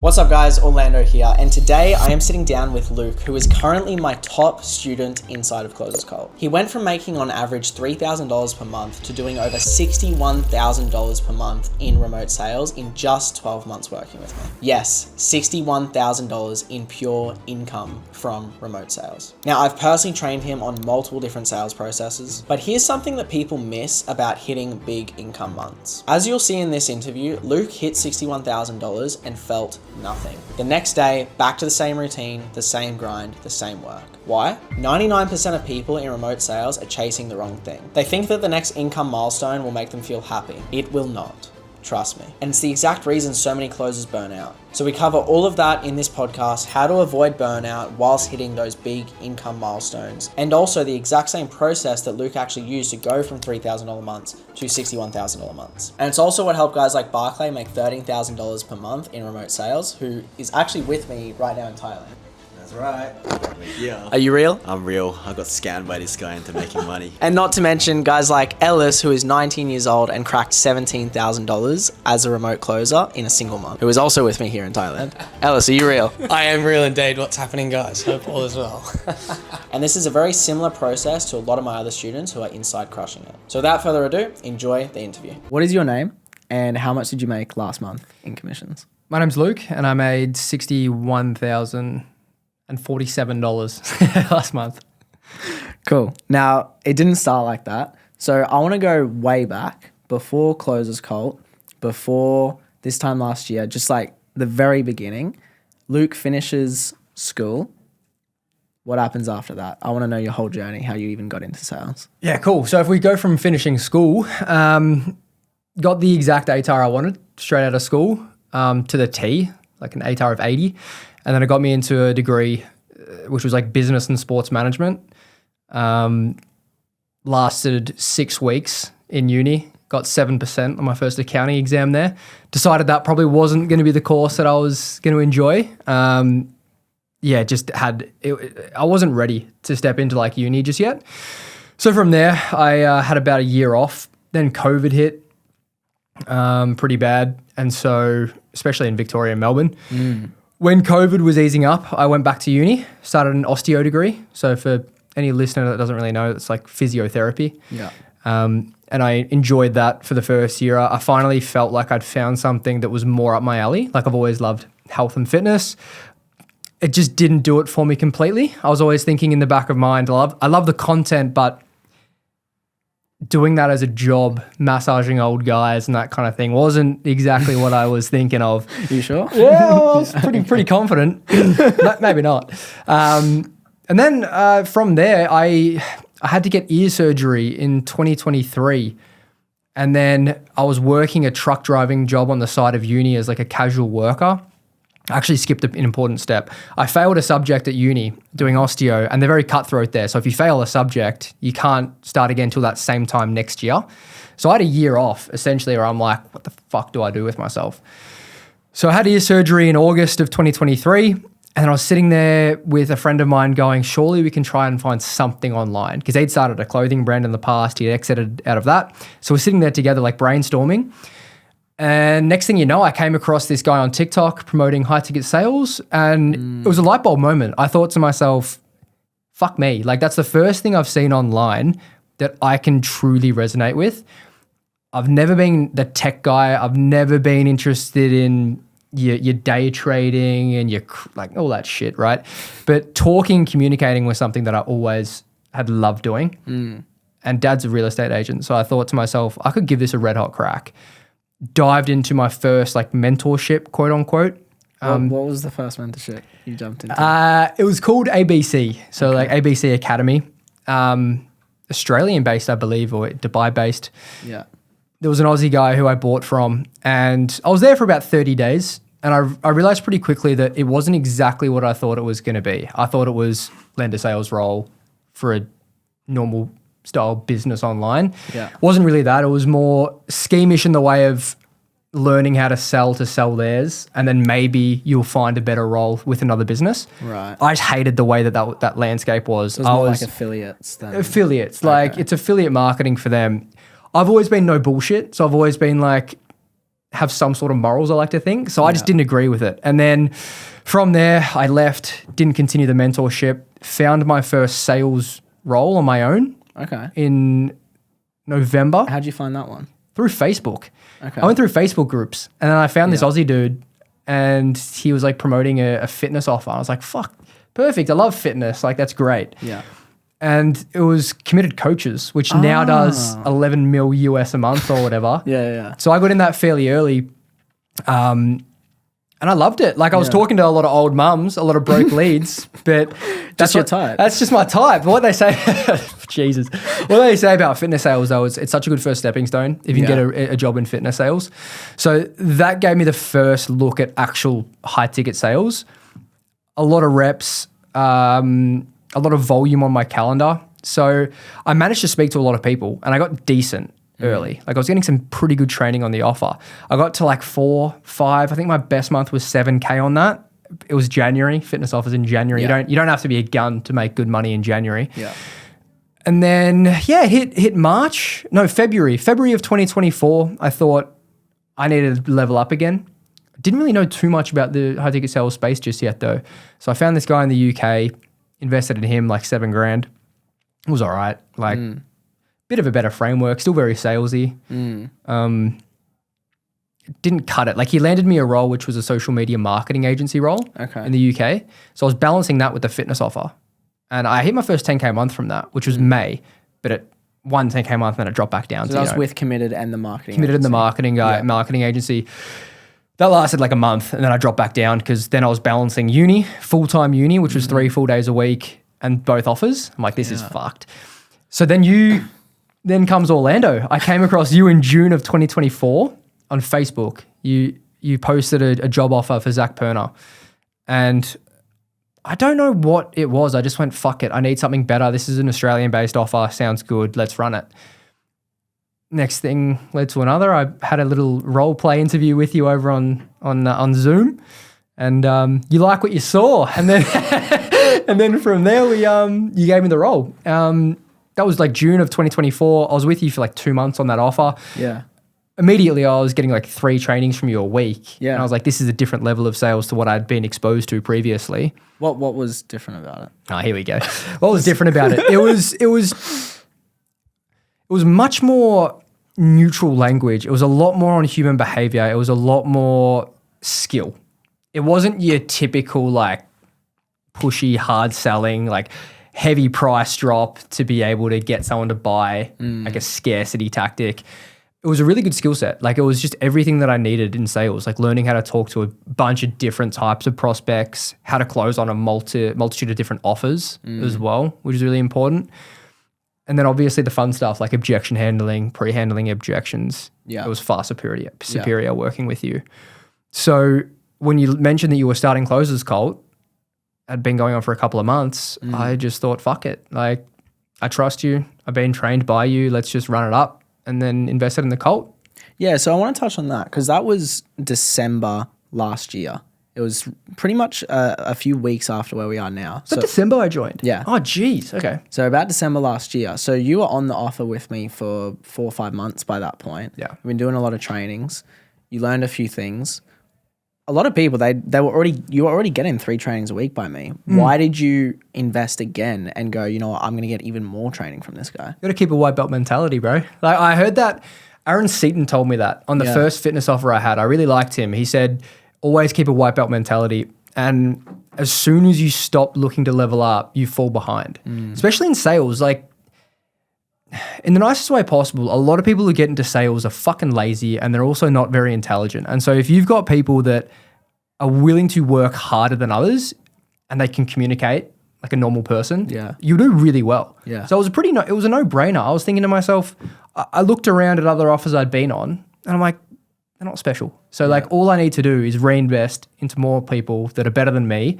What's up guys, Orlando here, and today I am sitting down with Luke, who is currently my top student inside of Closers Cult. He went from making on average $3,000 per month to doing over $61,000 per month in remote sales in just 12 months working with me. Yes, $61,000 in pure income from remote sales. Now, I've personally trained him on multiple different sales processes, but here's something that people miss about hitting big income months. As you'll see in this interview, Luke hit $61,000 and felt nothing. The next day, back to the same routine, the same grind, the same work. Why? 99% of people in remote sales are chasing the wrong thing. They think that the next income milestone will make them feel happy. It will not. Trust me. And it's the exact reason so many closers burn out. So we cover all of that in this podcast, how to avoid burnout whilst hitting those big income milestones, and also the exact same process that Luke actually used to go from $3,000 months to $61,000 months. And it's also what helped guys like Barclay make $13,000 per month in remote sales, who is actually with me right now in Thailand. That's right. Yeah. Are you real? I'm real. I got scammed by this guy into making money. And not to mention guys like Ellis, who is 19 years old and cracked $17,000 as a remote closer in a single month, who is also with me here in Thailand. Ellis, are you real? I am real indeed. What's happening, guys? Hope all is well. And this is a very similar process to a lot of my other students who are inside crushing it. So without further ado, enjoy the interview. What is your name and how much did you make last month in commissions? My name's Luke, and I made $61,047 last month. Cool. Now, it didn't start like that. So I want to go way back before Closers Cult, before this time last year, just like the very beginning. Luke finishes school. What happens after that? I want to know your whole journey, how you even got into sales. Yeah, cool. So if we go from finishing school, got the exact ATAR I wanted straight out of school to the T, like an ATAR of 80. And then it got me into a degree, which was like business and sports management. Lasted 6 weeks in uni, got 7% on my first accounting exam there. Decided that probably wasn't going to be the course that I was going to enjoy. I wasn't ready to step into like uni just yet. So from there, I had about a year off. Then COVID hit pretty bad. And so, especially in Victoria and Melbourne, when COVID was easing up, I went back to uni, started an osteo degree. So for any listener that doesn't really know, it's like physiotherapy. Yeah. And I enjoyed that for the first year. I finally felt like I'd found something that was more up my alley. Like I've always loved health and fitness. It just didn't do it for me completely. I was always thinking in the back of mind, I love the content, but doing that as a job, massaging old guys and that kind of thing wasn't exactly what I was thinking of. You sure? Yeah, I was pretty confident. Maybe not. And then from there, I had to get ear surgery in 2023. And then I was working a truck driving job on the side of uni as like a casual worker. I actually skipped an important step. I failed a subject at uni doing osteo, and they're very cutthroat there. So if you fail a subject, you can't start again until that same time next year. So I had a year off, essentially, where I'm like, what the fuck do I do with myself? So I had ear surgery in August of 2023, and I was sitting there with a friend of mine going, surely we can try and find something online. Because he'd started a clothing brand in the past. He'd exited out of that. So we're sitting there together like brainstorming. And next thing you know, I came across this guy on TikTok promoting high ticket sales, and it was a light bulb moment. I thought to myself, fuck me. Like that's the first thing I've seen online that I can truly resonate with. I've never been the tech guy. I've never been interested in your day trading and your like all that shit, right? But talking, communicating was something that I always had loved doing. And Dad's a real estate agent. So I thought to myself, I could give this a red hot crack. Dived into my first like mentorship, quote unquote. What was the first mentorship you jumped into? It was called ABC. So like ABC Academy, Australian based, I believe, or Dubai based. Yeah. There was an Aussie guy who I bought from, and I was there for about 30 days. And I realized pretty quickly that it wasn't exactly what I thought it was going to be. I thought it was lender sales role for a normal style business online. Yeah. It wasn't really that. It was more schemish in the way of learning how to sell theirs, and then maybe you'll find a better role with another business. Right. I just hated the way that landscape was. So it was more like affiliates then. Affiliates. Like it's affiliate marketing for them. I've always been no bullshit. So I've always been like, have some sort of morals, I like to think. So I just didn't agree with it. And then from there, I left, didn't continue the mentorship, found my first sales role on my own in November. How'd you find that one? Through Facebook. Okay. I went through Facebook groups and then I found this Aussie dude and he was like promoting a fitness offer. I was like, fuck, perfect. I love fitness. Like, that's great. Yeah. And it was Committed Coaches, which now does 11 mil US a month or whatever. Yeah. So I got in that fairly early. And I loved it. Like I was talking to a lot of old mums, a lot of broke leads, but That's your type. That's just my type. What they say, Jesus, what they say about fitness sales though is it's such a good first stepping stone if you can get a job in fitness sales. So that gave me the first look at actual high ticket sales. A lot of reps, a lot of volume on my calendar. So I managed to speak to a lot of people and I got decent early. Like I was getting some pretty good training on the offer. I got to like 4, 5. I think my best month was 7K on that. It was January. Fitness offers in January. Yeah. You don't have to be a gun to make good money in January. Yeah. And then hit February of 2024. I thought I needed to level up again. Didn't really know too much about the high ticket sales space just yet though. So I found this guy in the UK, invested in him like $7,000. It was all right. Like bit of a better framework, still very salesy. Didn't cut it. Like he landed me a role which was a social media marketing agency role in the UK. So I was balancing that with the fitness offer. And I hit my first 10K a month from that, which was May, but it one 10K a month and then it dropped back down. So that was with Committed and the marketing Committed and the agency. marketing agency. That lasted like a month and then I dropped back down because then I was balancing uni, full-time uni, which was 3 full days a week and both offers. I'm like, this is fucked. So then comes Orlando. I came across you in June of 2024 on Facebook. You posted a job offer for Zach Perner. And I don't know what it was. I just went, fuck it. I need something better. This is an Australian-based offer. Sounds good. Let's run it. Next thing led to another. I had a little role play interview with you over on Zoom. And you like what you saw. And then and then from there, you gave me the role. That was like June of 2024. I was with you for like 2 months on that offer. Yeah. Immediately, I was getting like 3 trainings from you a week. Yeah. And I was like, this is a different level of sales to what I'd been exposed to previously. What was different about it? Oh, here we go. What was different about it? It was much more neutral language. It was a lot more on human behavior. It was a lot more skill. It wasn't your typical like pushy, hard selling, like heavy price drop to be able to get someone to buy, like a scarcity tactic. It was a really good skill set. Like it was just everything that I needed in sales, like learning how to talk to a bunch of different types of prospects, how to close on a multitude of different offers as well, which is really important. And then obviously the fun stuff like objection handling, pre-handling objections. Yeah. It was far superior working with you. So when you mentioned that you were starting Closers Cult, had been going on for a couple of months, I just thought, fuck it. Like, I trust you. I've been trained by you. Let's just run it up and then invested in the cult. Yeah, so I want to touch on that because that was December last year. It was pretty much a few weeks after where we are now. So December I joined? Yeah. Oh, geez. Okay. So about December last year. So you were on the offer with me for 4 or 5 months by that point. Yeah. We've been doing a lot of trainings. You learned a few things. A lot of people, you were already getting 3 trainings a week by me. Why did you invest again and go, you know what, I'm going to get even more training from this guy? You got to keep a white belt mentality, bro. Like I heard that, Aaron Seaton told me that on the first fitness offer I had. I really liked him. He said, always keep a white belt mentality. And as soon as you stop looking to level up, you fall behind, especially in sales. Like in the nicest way possible, a lot of people who get into sales are fucking lazy and they're also not very intelligent. And so if you've got people that are willing to work harder than others and they can communicate like a normal person, you do really well. Yeah. So it was a no-brainer. I was thinking to myself, I looked around at other offers I'd been on and I'm like, they're not special. So like all I need to do is reinvest into more people that are better than me,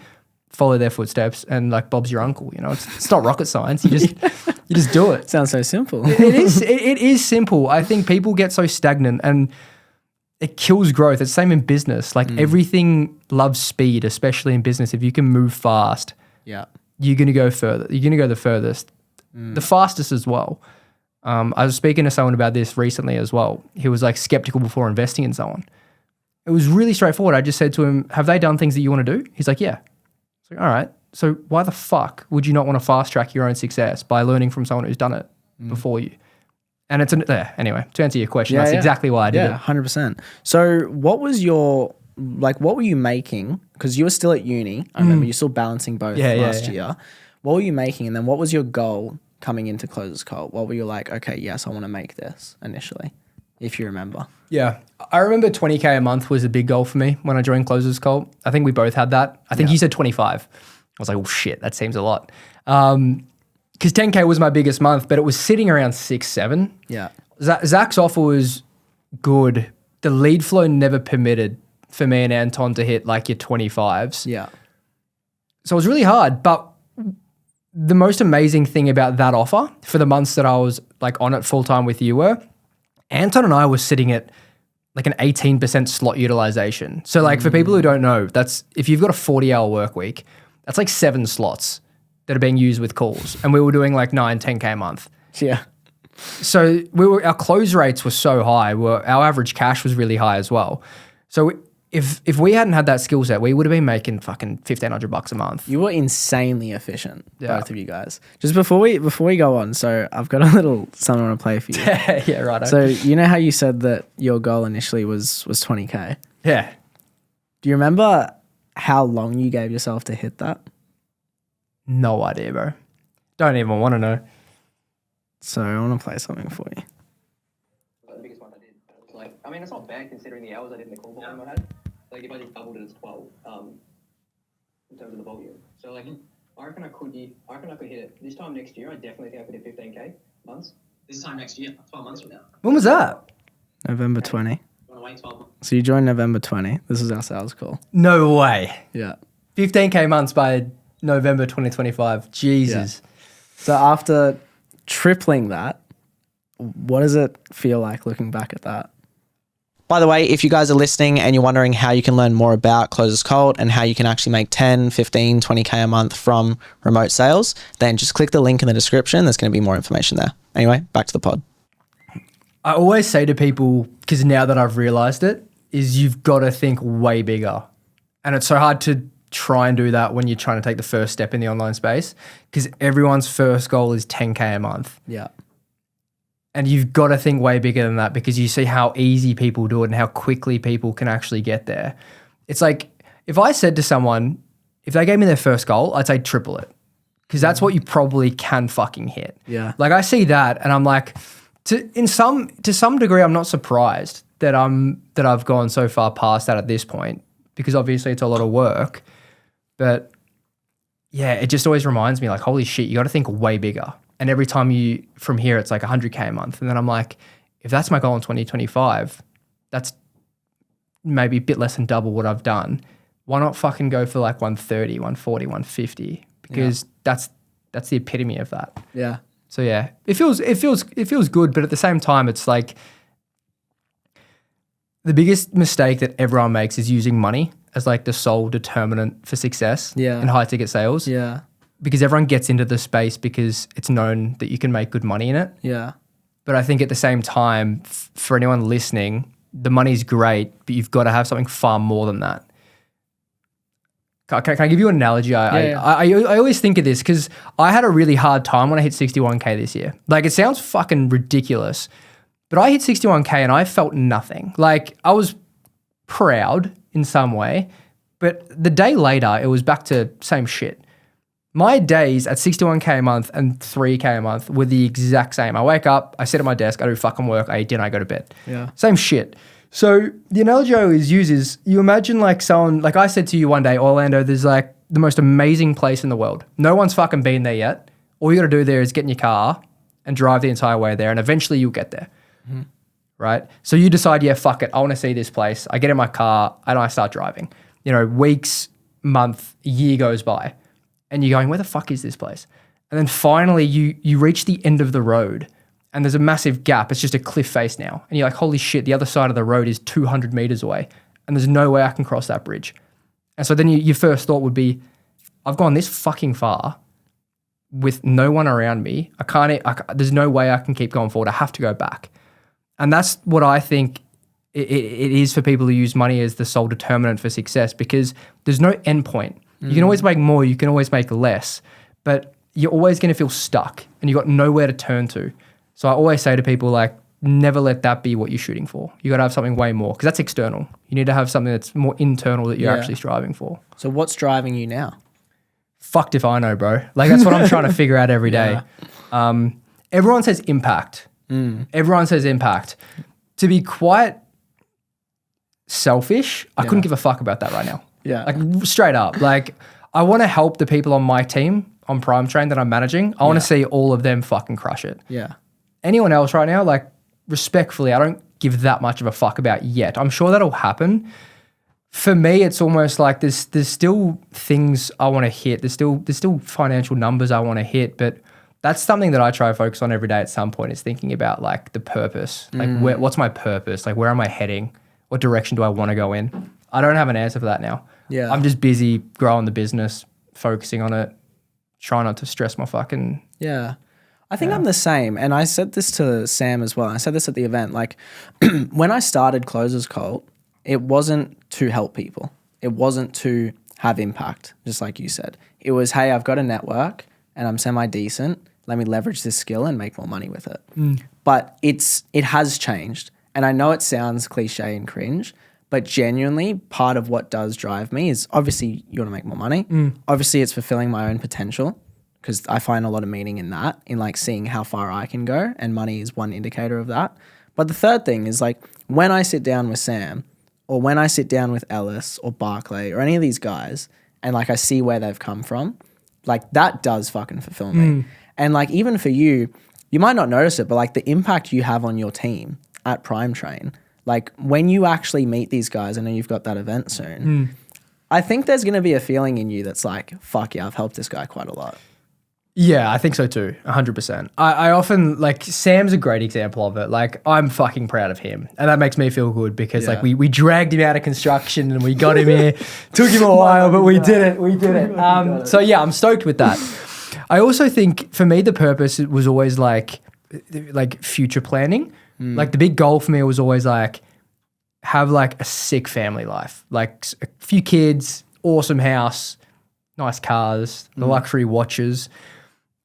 follow their footsteps, and like Bob's your uncle. You know, it's not rocket science. You just do it. Sounds so simple. It is simple. I think people get so stagnant and it kills growth. It's the same in business. Like everything loves speed, especially in business. If you can move fast, you're going to go further. You're going to go the furthest, the fastest as well. I was speaking to someone about this recently as well. He was like skeptical before investing in someone. it was really straightforward. I just said to him, have they done things that you want to do? He's like, yeah. It's like, all right. So why the fuck would you not want to fast track your own success by learning from someone who's done it before you? And it's anyway, to answer your question, that's exactly why I did it. 100%. So what was your, what were you making? Because you were still at uni. I remember you're still balancing both last year. What were you making? And then what was your goal coming into Closers Cult? What were you like, okay, yes, I want to make this initially, if you remember? Yeah. I remember 20K a month was a big goal for me when I joined Closers Cult. I think we both had that. I think you said 25. I was like, oh shit, that seems a lot. Because 10K was my biggest month, but it was sitting around 6, 7. Yeah. Zach's offer was good. The lead flow never permitted for me and Anton to hit like your 25s. Yeah. So it was really hard. But the most amazing thing about that offer for the months that I was like on it full time with you were Anton and I were sitting at like an 18% slot utilization. So like for people who don't know, that's if you've got a 40-hour work week, that's like 7 slots that are being used with calls. And we were doing like 9, 10K a month. Yeah. So our close rates were so high. Our average cash was really high as well. So if we hadn't had that skill set, we would have been making fucking $1,500 a month. You were insanely efficient, both of you guys. Just before we go on, so I've got a little something I want to play for you. Yeah, right. So you know how you said that your goal initially was 20K? Yeah. Do you remember how long you gave yourself to hit that? No idea, bro. Don't even want to know. So I want to play something for you. The biggest one I did. Like, I mean, it's not bad considering the hours I did in the call volume I had. Like, if I just doubled it, it's 12 in terms of the volume. So, like, I reckon I could hit it. This time next year, I definitely think I could hit 15K months. This time next year, 12 months from now. When was that? November 20. You want to wait 12 months? So you joined November 20. This is our sales call. No way. Yeah. 15K months by November 2025. Jesus. Yeah. So after tripling that, what does it feel like looking back at that? By the way, if you guys are listening and you're wondering how you can learn more about Closers Cult and how you can actually make 10, 15, 20K a month from remote sales, then just click the link in the description. There's going to be more information there. Anyway, back to the pod. I always say to people, because now that I've realized it, is you've got to think way bigger. And it's so hard to try and do that when you're trying to take the first step in the online space, because everyone's first goal is 10K a month. Yeah. And you've got to think way bigger than that, because you see how easy people do it and how quickly people can actually get there. It's like, if I said to someone, if they gave me their first goal, I'd say triple it, because that's what you probably can fucking hit. Yeah. Like I see that and I'm like, to some degree, I'm not surprised that I've gone so far past that at this point, because obviously it's a lot of work. But yeah, it just always reminds me like, holy shit, you got to think way bigger. And every time from here, it's like 100K a month. And then I'm like, if that's my goal in 2025, that's maybe a bit less than double what I've done. Why not fucking go for like 130, 140, 150? Because that's the epitome of that. Yeah. So yeah, it feels good. But at the same time, it's like the biggest mistake that everyone makes is using money as like the sole determinant for success in high ticket sales. Yeah. Because everyone gets into the space because it's known that you can make good money in it. Yeah. But I think at the same time, for anyone listening, the money's great, but you've got to have something far more than that. Can I give you an analogy? I always think of this because I had a really hard time when I hit 61K this year. Like, it sounds fucking ridiculous, but I hit 61K and I felt nothing. Like, I was proud in some way, but the day later, it was back to same shit. My days at 61K a month and 3K a month were the exact same. I wake up, I sit at my desk, I do fucking work, I eat dinner, I go to bed. Yeah. Same shit. So the analogy I always use is, you imagine like someone, like I said to you one day, Orlando, there's like the most amazing place in the world. No one's fucking been there yet. All you got to do there is get in your car and drive the entire way there, and eventually you'll get there. Mm-hmm. Right? So you decide, yeah, fuck it, I want to see this place. I get in my car and I start driving. You know, weeks, month, year goes by. And you're going, where the fuck is this place? And then finally you reach the end of the road and there's a massive gap. It's just a cliff face now. And you're like, holy shit, the other side of the road is 200 meters away and there's no way I can cross that bridge. And so then your first thought would be, I've gone this fucking far with no one around me. There's no way I can keep going forward. I have to go back. And that's what I think it is for people who use money as the sole determinant for success, because there's no end point. You can always make more, you can always make less, but you're always going to feel stuck and you've got nowhere to turn to. So I always say to people, like, never let that be what you're shooting for. You got to have something way more, because that's external. You need to have something that's more internal that you're actually striving for. So what's driving you now? Fucked if I know, bro. Like, that's what I'm trying to figure out every day. Everyone says impact. Everyone says impact. To be quite selfish, I couldn't give a fuck about that right now. Yeah. Like, straight up. Like, I want to help the people on my team, on Prime Train, that I'm managing. I want to see all of them fucking crush it. Yeah. Anyone else right now, like, respectfully, I don't give that much of a fuck about yet. I'm sure that'll happen. For me, it's almost like there's still things I want to hit. There's still financial numbers I want to hit, but that's something that I try to focus on every day at some point, is thinking about, like, the purpose. Like, what's my purpose? Like, where am I heading? What direction do I want to go in? I don't have an answer for that now. Yeah. I'm just busy growing the business, focusing on it, trying not to stress my fucking... Yeah. I think I'm the same. And I said this to Sam as well. I said this at the event. Like, when I started Closers Cult, it wasn't to help people. It wasn't to have impact, just like you said. It was, hey, I've got a network and I'm semi-decent. Let me leverage this skill and make more money with it. But it has changed. And I know it sounds cliche and cringe, but genuinely part of what does drive me is, obviously you want to make more money. Obviously it's fulfilling my own potential, because I find a lot of meaning in that, in like seeing how far I can go, and money is one indicator of that. But the third thing is, like, when I sit down with Sam, or when I sit down with Ellis or Barclay or any of these guys, and like I see where they've come from, like, that does fucking fulfill me. And like, even for you, you might not notice it, but like the impact you have on your team at Prime Train, like when you actually meet these guys, I know you've got that event soon, I think there's going to be a feeling in you that's like, fuck yeah, I've helped this guy quite a lot. Yeah, I think so too, 100%. I often, like, Sam's a great example of it. Like, I'm fucking proud of him, and that makes me feel good, because like we dragged him out of construction and we got him here. Took him a while, but we did it. So yeah, I'm stoked with that. I also think for me, the purpose was always like future planning. Like, the big goal for me was always like, have like a sick family life, like a few kids, awesome house, nice cars, the luxury watches.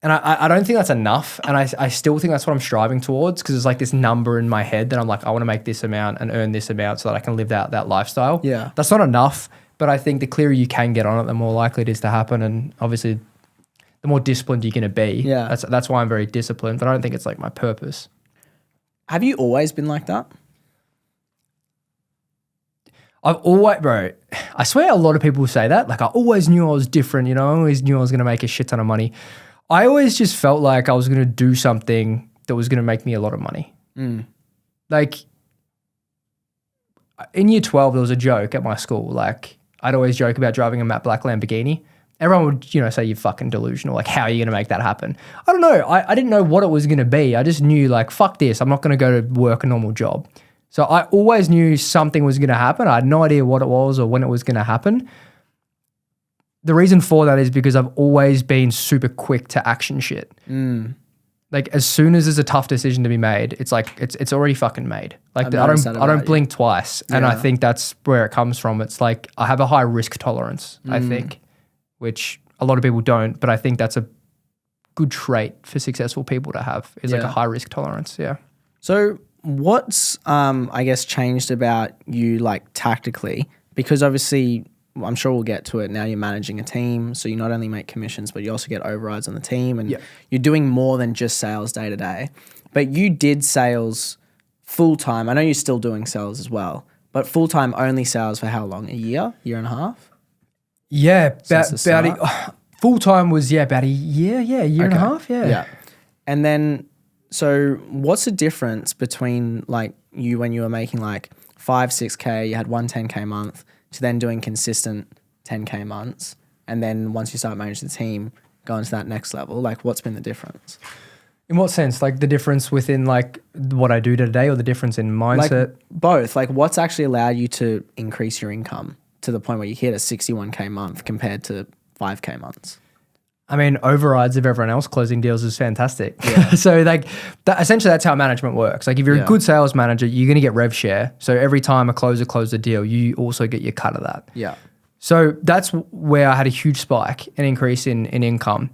And I don't think that's enough. And I still think that's what I'm striving towards, because it's like this number in my head that I'm like, I want to make this amount and earn this amount so that I can live that lifestyle. Yeah. That's not enough, but I think the clearer you can get on it, the more likely it is to happen. And obviously the more disciplined you're going to be. Yeah. That's why I'm very disciplined, but I don't think it's like my purpose. Have you always been like that? I've always, bro, I swear a lot of people say that. Like, I always knew I was different, you know, I always knew I was going to make a shit ton of money. I always just felt like I was going to do something that was going to make me a lot of money. Like, in year 12, there was a joke at my school. Like, I'd always joke about driving a matte black Lamborghini. Everyone would, you know, say you're fucking delusional. Like, how are you going to make that happen? I don't know. I didn't know what it was going to be. I just knew, like, fuck this. I'm not going to go to work a normal job. So I always knew something was going to happen. I had no idea what it was or when it was going to happen. The reason for that is because I've always been super quick to action shit. Like, as soon as there's a tough decision to be made, it's like, it's already fucking made. Like, I don't blink twice. And I think that's where it comes from. It's like, I have a high risk tolerance, I think, which a lot of people don't, but I think that's a good trait for successful people to have, is like a high risk tolerance. Yeah. So what's, I guess, changed about you, like, tactically? Because obviously, I'm sure we'll get to it. Now you're managing a team, so you not only make commissions, but you also get overrides on the team, and you're doing more than just sales day to day. But you did sales full time. I know you're still doing sales as well, but full time only sales for how long? A year and a half? Yeah, full time was about a year. Yeah, a year and a half. Yeah. And then, so what's the difference between, like, you when you were making like 5, 6K, you had 10K month, to then doing consistent 10K months, and then once you start managing the team, going to that next level? Like, what's been the difference? In what sense? Like, the difference within, like, what I do today, or the difference in mindset? Like, both. Like, what's actually allowed you to increase your income to the point where you hit a 61K month compared to 5K months? I mean, overrides of everyone else closing deals is fantastic. So like essentially that's how management works. Like if you're a good sales manager, you're going to get rev share. So every time a closer closes a deal, you also get your cut of that. Yeah. So that's where I had a huge spike, an increase in income.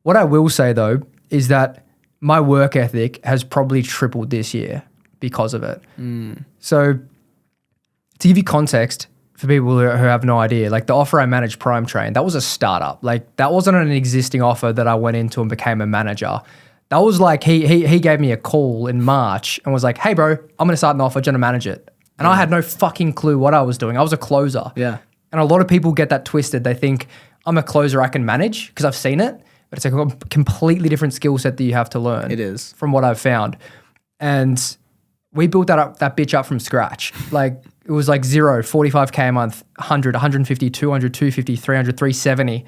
What I will say though, is that my work ethic has probably tripled this year because of it. So to give you context, for people who have no idea, like the offer I managed, Prime Train, that was a startup. Like that wasn't an existing offer that I went into and became a manager. That was like, he gave me a call in March and was like, hey bro, I'm going to start an offer, do you want to manage it? And I had no fucking clue what I was doing. I was a closer. Yeah. And a lot of people get that twisted. They think I'm a closer, I can manage because I've seen it, but it's a completely different skill set that you have to learn. It is. From what I've found. And we built that bitch up from scratch. Like it was like 0, 45K a month, 100, 150, 200, 250, 300, 370.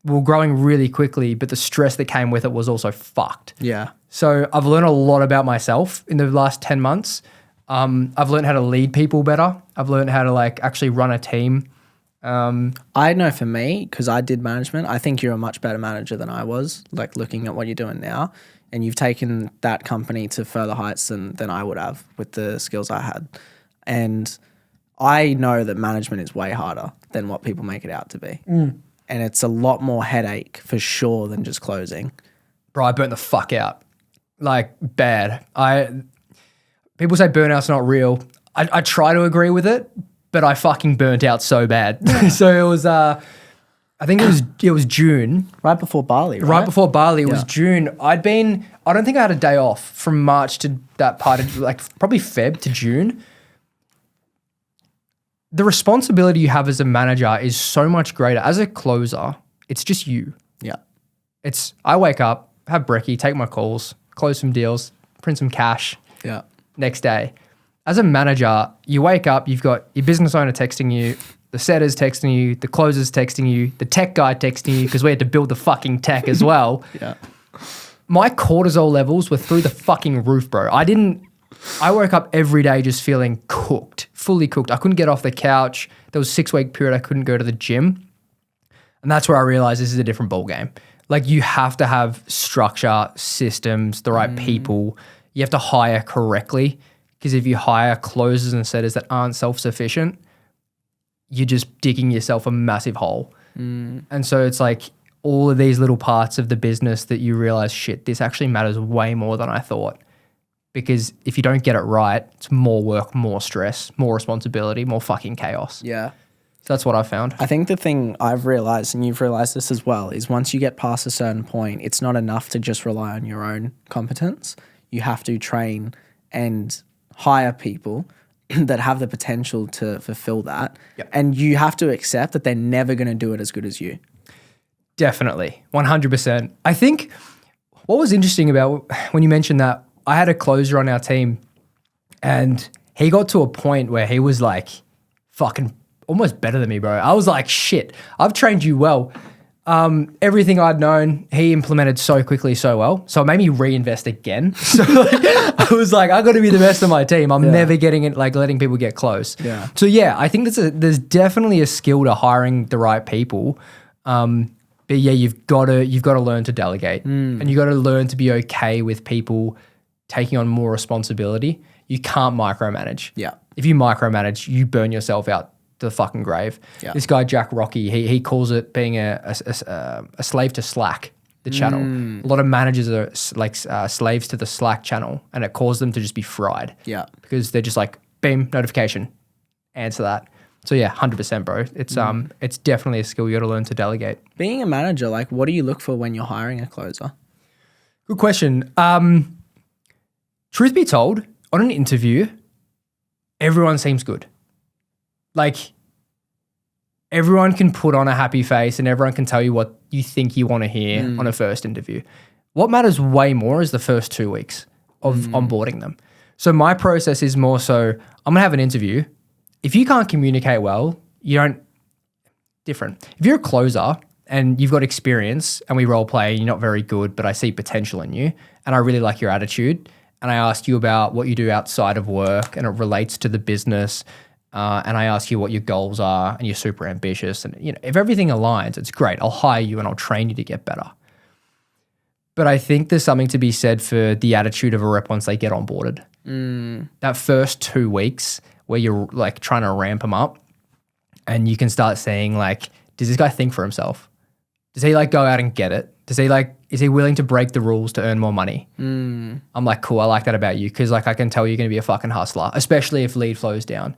We were growing really quickly, but the stress that came with it was also fucked. Yeah. So I've learned a lot about myself in the last 10 months. I've learned how to lead people better. I've learned how to like actually run a team. I know for me, because I did management, I think you're a much better manager than I was, like looking at what you're doing now. And you've taken that company to further heights than I would have with the skills I had. And I know that management is way harder than what people make it out to be. And it's a lot more headache for sure than just closing. Bro, I burnt the fuck out. Like bad. People say burnout's not real. I try to agree with it, but I fucking burnt out so bad. So it was, I think it was June. Right before Bali, right? Right before Bali, it was June. I don't think I had a day off from March to that part of like probably Feb to June. The responsibility you have as a manager is so much greater. As a closer, it's just you. Yeah. I wake up, have brekkie, take my calls, close some deals, print some cash. Yeah. Next day. As a manager, you wake up, you've got your business owner texting you, the setters texting you, the closers texting you, the tech guy texting you because we had to build the fucking tech as well. Yeah. My cortisol levels were through the fucking roof, bro. I woke up every day just feeling cooked, fully cooked. I couldn't get off the couch. There was a 6-week period I couldn't go to the gym. And that's where I realized this is a different ballgame. Like you have to have structure, systems, the right people. You have to hire correctly because if you hire closers and setters that aren't self-sufficient, you're just digging yourself a massive hole. And so it's like all of these little parts of the business that you realize, shit, this actually matters way more than I thought. Because if you don't get it right, it's more work, more stress, more responsibility, more fucking chaos. Yeah. So that's what I found. I think the thing I've realized, and you've realized this as well, is once you get past a certain point, it's not enough to just rely on your own competence. You have to train and hire people that have the potential to fulfill that. Yep. And you have to accept that they're never going to do it as good as you. Definitely, 100%. I think what was interesting about when you mentioned that, I had a closer on our team and he got to a point where he was like fucking almost better than me, bro. I was like, shit, I've trained you well. Everything I'd known, he implemented so quickly, so well. So it made me reinvest again. So I was like, I got to be the best of my team. I'm never getting it, like letting people get close. Yeah. So yeah, I think there's definitely a skill to hiring the right people. But yeah, you've got to learn to delegate and you got to learn to be okay with people taking on more responsibility. You can't micromanage. Yeah. If you micromanage, you burn yourself out to the fucking grave. Yeah. This guy, Jack Rocky, he calls it being a slave to Slack, the channel. A lot of managers are like slaves to the Slack channel and it caused them to just be fried. Yeah. Because they're just like, beam, notification, answer that. So yeah, 100%, bro. It's definitely a skill you got to learn to delegate. Being a manager, like what do you look for when you're hiring a closer? Good question. Truth be told, on an interview, everyone seems good. Like everyone can put on a happy face and everyone can tell you what you think you want to hear on a first interview. What matters way more is the first 2 weeks of onboarding them. So my process is more so, I'm going to have an interview. If you can't communicate well, you don't, different. If you're a closer and you've got experience and we role play, you're not very good, but I see potential in you and I really like your attitude and I ask you about what you do outside of work and it relates to the business and I ask you what your goals are and you're super ambitious and you know if everything aligns, it's great. I'll hire you and I'll train you to get better. But I think there's something to be said for the attitude of a rep once they get onboarded. That first 2 weeks where you're like trying to ramp them up and you can start saying like, does this guy think for himself? Does he like go out and get it? Does he like, is he willing to break the rules to earn more money? I'm like, cool, I like that about you because like I can tell you're going to be a fucking hustler, especially if lead flows down.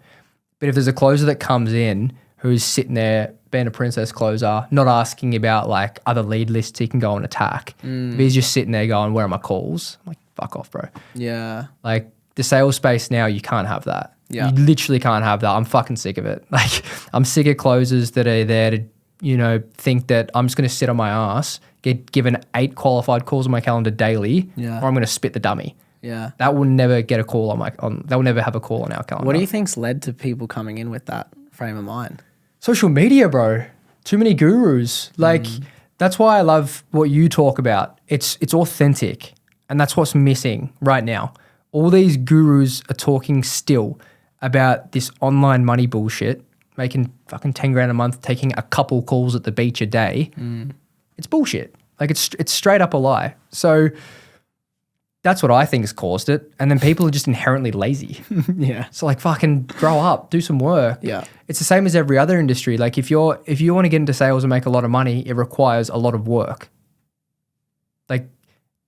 But if there's a closer that comes in who's sitting there being a princess closer, not asking about like other lead lists he can go and attack. If he's just sitting there going, where are my calls? I'm like, fuck off, bro. Yeah. Like the sales space now, you can't have that. Yeah. You literally can't have that. I'm fucking sick of it. Like I'm sick of closers that are there to, you know, think that I'm just going to sit on my ass, get given 8 qualified calls on my calendar daily, Yeah. or I'm going to spit the dummy. Yeah. That will never get a call that will never have a call on our calendar. What do you think's led to people coming in with that frame of mind? Social media, bro. Too many gurus. Like that's why I love what you talk about. It's authentic, and that's what's missing right now. All these gurus are talking still about this online money bullshit, making fucking 10 grand a month, taking a couple calls at the beach a day. It's bullshit. Like it's straight up a lie. So that's what I think has caused it. And then people are just inherently lazy. Yeah. So like fucking grow up, do some work. Yeah. It's the same as every other industry. Like if you want to get into sales and make a lot of money, it requires a lot of work. Like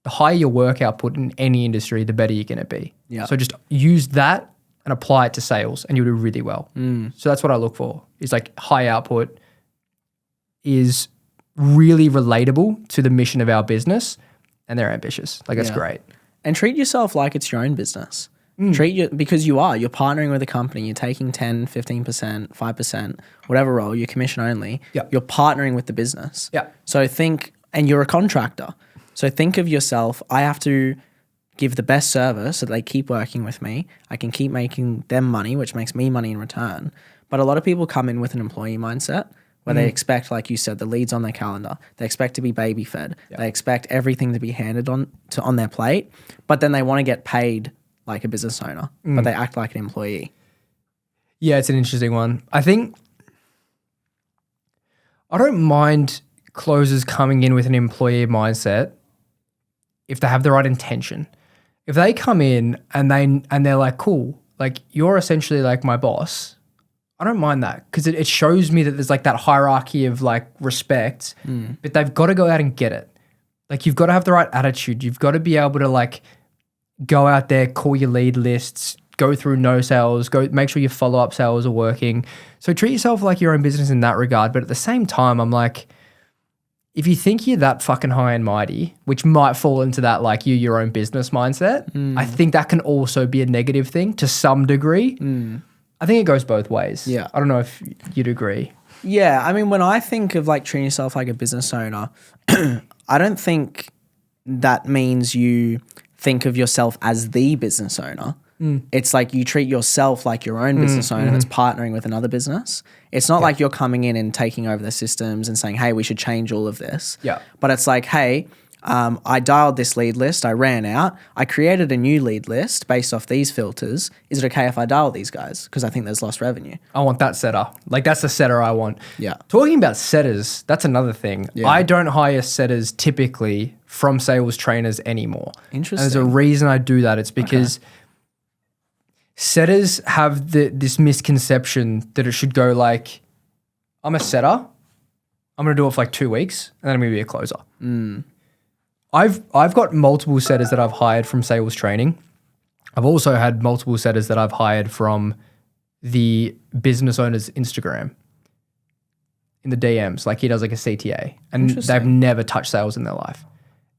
the higher your work output in any industry, the better you're going to be. Yeah. So just use that and apply it to sales and you'll do really well. So that's what I look for. Is like high output is really relatable to the mission of our business and they're ambitious. Like that's Yeah. great. And treat yourself like it's your own business. Because you're partnering with a company, you're taking 10, 15%, 5%, whatever role, you're commission only. Yeah. You're partnering with the business. Yeah. So and you're a contractor. So think of yourself, I have to give the best service so that they keep working with me. I can keep making them money, which makes me money in return. But a lot of people come in with an employee mindset where they expect, like you said, the leads on their calendar. They expect to be baby fed. Yeah. They expect everything to be handed on their plate, but then they want to get paid like a business owner, but they act like an employee. Yeah, it's an interesting one. I think I don't mind closers coming in with an employee mindset if they have the right intention. If they come in and they're like, cool, like you're essentially like my boss, I don't mind that because it shows me that there's like that hierarchy of like respect, but they've got to go out and get it. Like you've got to have the right attitude. You've got to be able to like go out there, call your lead lists, go through no sales, go make sure your follow-up sales are working. So treat yourself like your own business in that regard. But at the same time, I'm like, if you think you're that fucking high and mighty, which might fall into that like you're your own business mindset, I think that can also be a negative thing to some degree. I think it goes both ways. Yeah. I don't know if you'd agree. Yeah, I mean, when I think of like treating yourself like a business owner, I don't think that means you think of yourself as the business owner. It's like you treat yourself like your own business owner that's partnering with another business. It's not like you're coming in and taking over the systems and saying, hey, we should change all of this. Yeah. But it's like, hey, I dialed this lead list, I ran out, I created a new lead list based off these filters. Is it okay if I dial these guys? Because I think there's lost revenue. I want that setter. Like that's the setter I want. Yeah. Talking about setters, that's another thing. Yeah. I don't hire setters typically from sales trainers anymore. Interesting. And there's a reason I do that. It's because setters have this misconception that it should go like, I'm a setter, I'm going to do it for like 2 weeks, and then I'm going to be a closer. I've got multiple setters that I've hired from sales training. I've also had multiple setters that I've hired from the business owner's Instagram in the DMs, like he does like a CTA, and they've never touched sales in their life.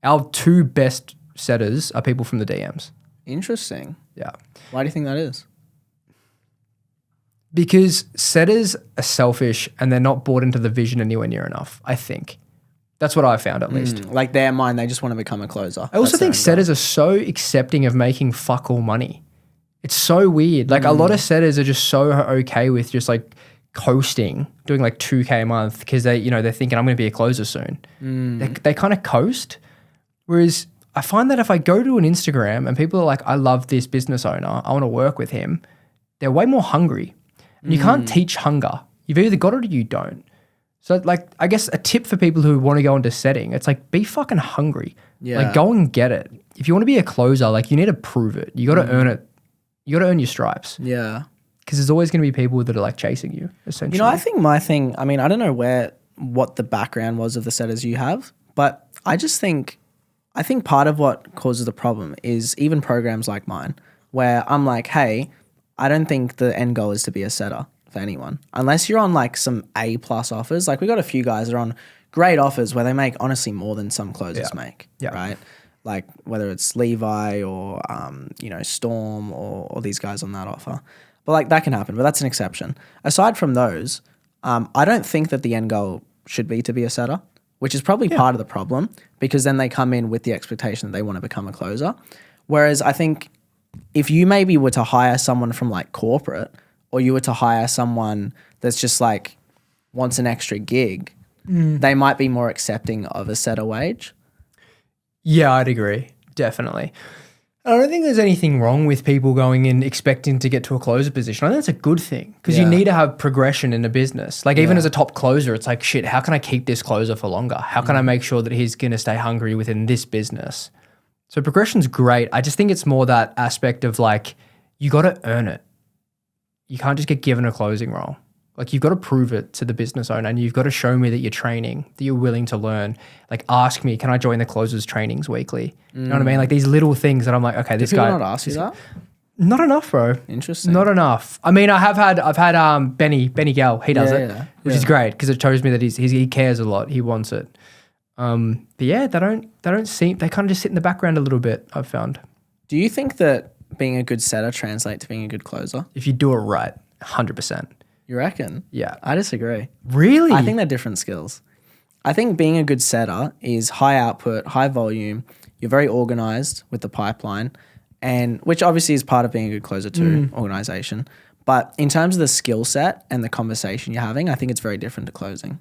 Our 2 best setters are people from the DMs. Interesting. Yeah. Why do you think that is? Because setters are selfish and they're not bought into the vision anywhere near enough, I think. That's what I found at least. Like their mind, they just want to become a closer. I also think setters are so accepting of making fuck all money. It's so weird. Like a lot of setters are just so okay with just like coasting, doing like 2K a month because they're thinking I'm going to be a closer soon. They kind of coast. Whereas I find that if I go to an Instagram and people are like, I love this business owner, I want to work with him, they're way more hungry. And you can't teach hunger. You've either got it or you don't. So like, I guess a tip for people who want to go into setting, it's like, be fucking hungry. Yeah. Like go and get it. If you want to be a closer, like you need to prove it. You got to earn it. You got to earn your stripes. Yeah. Because there's always going to be people that are like chasing you, essentially. You know, I think my thing, I mean, I don't know what the background was of the setters you have, but I think part of what causes the problem is even programs like mine, where I'm like, hey, I don't think the end goal is to be a setter for anyone. Unless you're on like some A+ offers. Like we got a few guys that are on great offers where they make honestly more than some closers make, right? Like whether it's Levi or, Storm or these guys on that offer. But like that can happen, but that's an exception. Aside from those, I don't think that the end goal should be to be a setter, which is probably part of the problem because then they come in with the expectation that they want to become a closer. Whereas I think if you maybe were to hire someone from like corporate or you were to hire someone that's just like wants an extra gig, they might be more accepting of a setter wage. Yeah, I'd agree. Definitely. I don't think there's anything wrong with people going in expecting to get to a closer position. I think that's a good thing because you need to have progression in a business. Like even as a top closer, it's like, shit, how can I keep this closer for longer? How can I make sure that he's going to stay hungry within this business? So progression's great. I just think it's more that aspect of like, you got to earn it. You can't just get given a closing role. Like you've got to prove it to the business owner and you've got to show me that you're training, that you're willing to learn. Like ask me, can I join the closers trainings weekly? You know what I mean? Like these little things that I'm like, okay, this Do people guy. not ask you that? Not enough, bro. Interesting. Not enough. I mean, I've had Benny Gell. He does it, which is great because it shows me that he cares a lot. He wants it. But yeah, they kind of just sit in the background a little bit. I've found. Do you think that being a good setter translates to being a good closer? If you do it right, 100%. You reckon? Yeah. I disagree. Really? I think they're different skills. I think being a good setter is high output, high volume. You're very organized with the pipeline, and which obviously is part of being a good closer too, organization. But in terms of the skill set and the conversation you're having, I think it's very different to closing.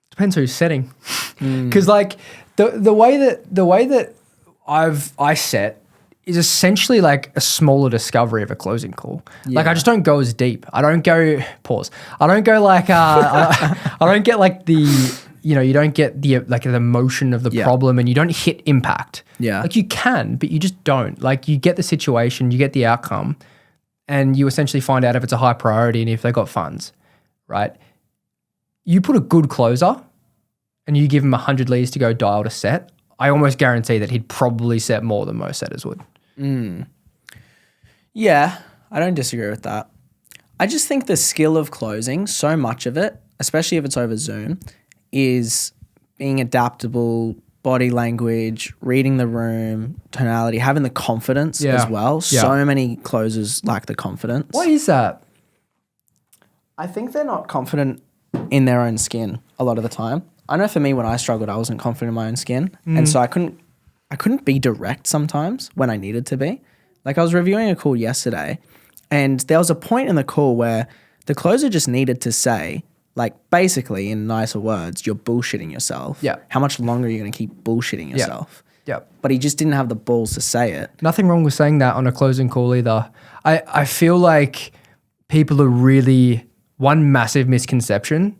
Depends who's setting. Because like the way that I set is essentially like a smaller discovery of a closing call. Like I just don't go as deep. I don't go I don't go like I don't get like the you don't get the like the emotion of the problem and you don't hit impact. Yeah. Like you can, but you just don't. Like you get the situation, you get the outcome, and you essentially find out if it's a high priority and if they got funds, right? You put a good closer and you give him 100 leads to go dial to set, I almost guarantee that he'd probably set more than most setters would. Yeah, I don't disagree with that. I just think the skill of closing, so much of it, especially if it's over Zoom, is being adaptable, body language, reading the room, tonality, having the confidence as well. Yeah. So many closers lack the confidence. Why is that? I think they're not confident in their own skin a lot of the time. I know for me, when I struggled, I wasn't confident in my own skin. And so I couldn't be direct sometimes when I needed to be. Like I was reviewing a call yesterday and there was a point in the call where the closer just needed to say, like basically in nicer words, you're bullshitting yourself. Yeah. How much longer are you going to keep bullshitting yourself? Yeah. But he just didn't have the balls to say it. Nothing wrong with saying that on a closing call either. I feel like people are really, one massive misconception,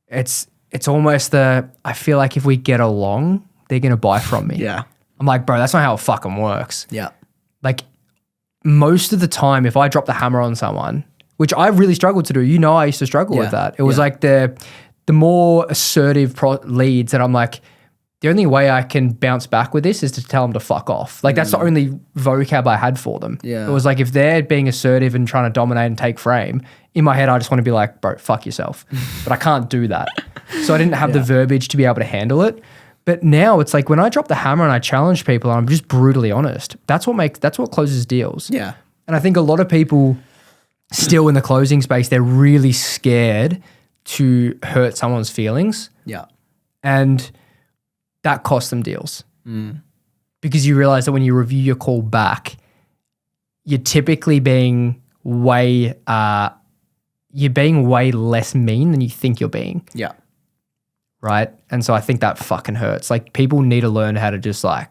it's almost I feel like if we get along, they're going to buy from me. Yeah. I'm like, bro, that's not how it fucking works. Yeah. Like most of the time, if I drop the hammer on someone, which I really struggled to do, I used to struggle with that. It was like the more assertive leads that I'm like, the only way I can bounce back with this is to tell them to fuck off. Like that's the only vocab I had for them. Yeah. It was like if they're being assertive and trying to dominate and take frame, in my head I just want to be like, bro, fuck yourself. But I can't do that. So I didn't have the verbiage to be able to handle it. But now it's like when I drop the hammer and I challenge people and I'm just brutally honest, that's what closes deals. Yeah. And I think a lot of people still in the closing space, they're really scared to hurt someone's feelings. Yeah. And that costs them deals. Because you realize that when you review your call back, you're typically being way less mean than you think you're being. Yeah. Right? And so I think that fucking hurts. Like people need to learn how to just like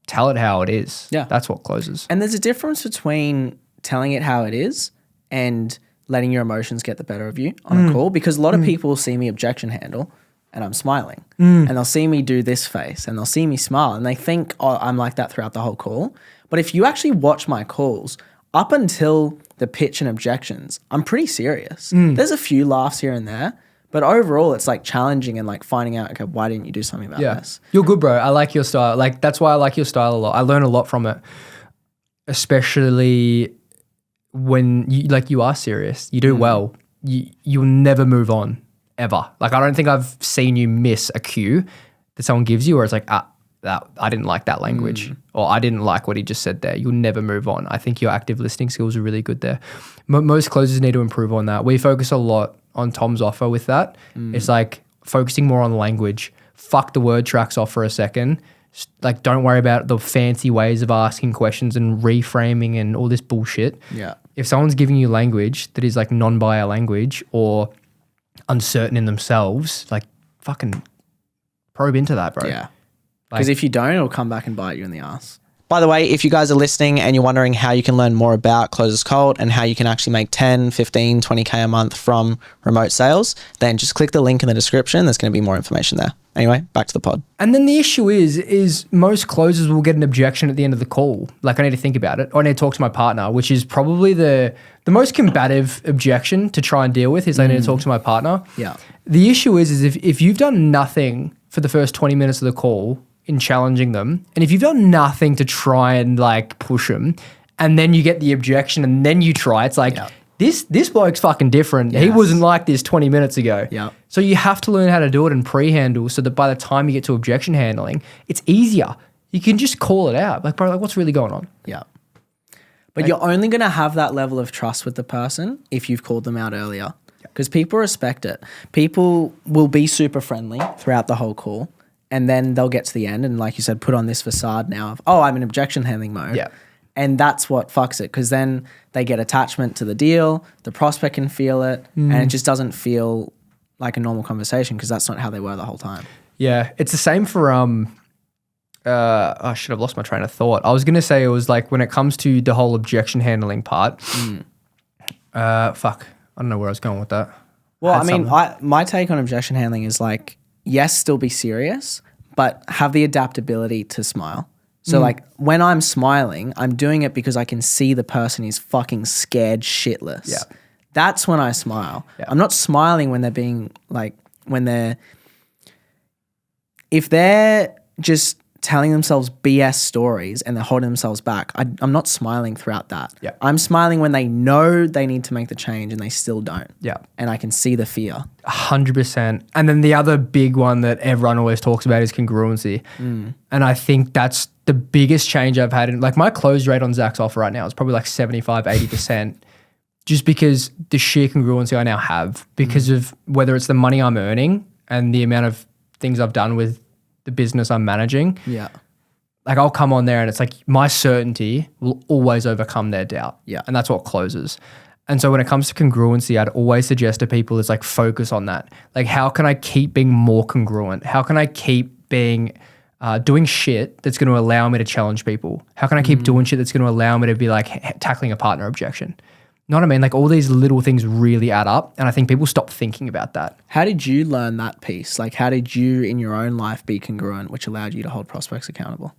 tell it how it is. Yeah. That's what closes. And there's a difference between telling it how it is and letting your emotions get the better of you on a call, because a lot of people will see me objection handle and I'm smiling, and they'll see me do this face and they'll see me smile and they think, oh, I'm like that throughout the whole call. But if you actually watch my calls up until the pitch and objections, I'm pretty serious. There's a few laughs here and there, but overall it's like challenging and like finding out, okay, why didn't you do something about this? You're good, bro. I like your style. Like, that's why I like your style a lot. I learn a lot from it, especially when you are serious. You do well. You'll never move on, ever. Like, I don't think I've seen you miss a cue that someone gives you where it's like, that I didn't like that language, or I didn't like what he just said there. You'll never move on. I think your active listening skills are really good there. Most closers need to improve on that. We focus a lot on Tom's offer with that. It's like focusing more on language. Fuck the word tracks off for a second. Like, don't worry about the fancy ways of asking questions and reframing and all this bullshit. Yeah. If someone's giving you language that is like non-bio language or uncertain in themselves, like, fucking probe into that, bro. Yeah. Because if you don't, it'll come back and bite you in the ass. By the way, if you guys are listening and you're wondering how you can learn more about Closers Cult and how you can actually make 10, 15, 20K a month from remote sales, then just click the link in the description. There's going to be more information there. Anyway, back to the pod. And then the issue is most closers will get an objection at the end of the call. Like, I need to think about it. Or I need to talk to my partner, which is probably the most combative objection to try and deal with is I need to talk to my partner. Yeah. The issue is if you've done nothing for the first 20 minutes of the call in challenging them, and if you've done nothing to try and like push them, and then you get the objection and then you try, it's like, this bloke's fucking different. He wasn't like this 20 minutes ago. Yeah. So you have to learn how to do it and pre-handle so that by the time you get to objection handling, it's easier. You can just call it out. Like, bro, like, what's really going on? Yeah. But you're only going to have that level of trust with the person if you've called them out earlier, because people respect it. People will be super friendly throughout the whole call, and then they'll get to the end and, like you said, put on this facade now of, oh, I'm in objection handling mode. Yeah. And that's what fucks it, because then they get attachment to the deal, the prospect can feel it, and it just doesn't feel like a normal conversation because that's not how they were the whole time. Yeah. It's the same for, I should have lost my train of thought. I was going to say it was like when it comes to the whole objection handling part, fuck, I don't know where I was going with that. Well, I mean, my take on objection handling is like, yes, still be serious, but have the adaptability to smile. So like when I'm smiling, I'm doing it because I can see the person is fucking scared shitless. Yeah. That's when I smile. Yeah. I'm not smiling when they're being like, if they're just telling themselves BS stories and they're holding themselves back, I'm not smiling throughout that. Yeah. I'm smiling when they know they need to make the change and they still don't. Yeah. And I can see the fear. 100%. And then the other big one that everyone always talks about is congruency. And I think that's the biggest change I've had in, like, my close rate on Zach's offer right now is probably like 75, 80%, just because the sheer congruency I now have because of whether it's the money I'm earning and the amount of things I've done with the business I'm managing. Yeah. Like, I'll come on there and it's like my certainty will always overcome their doubt. Yeah. And that's what closes. And so when it comes to congruency, I'd always suggest to people is like focus on that. Like, how can I keep being more congruent? How can I keep being doing shit that's going to allow me to challenge people? How can I keep doing shit that's going to allow me to be like tackling a partner objection? You know what I mean? Like, all these little things really add up. And I think people stop thinking about that. How did you learn that piece? Like, how did you in your own life be congruent, which allowed you to hold prospects accountable?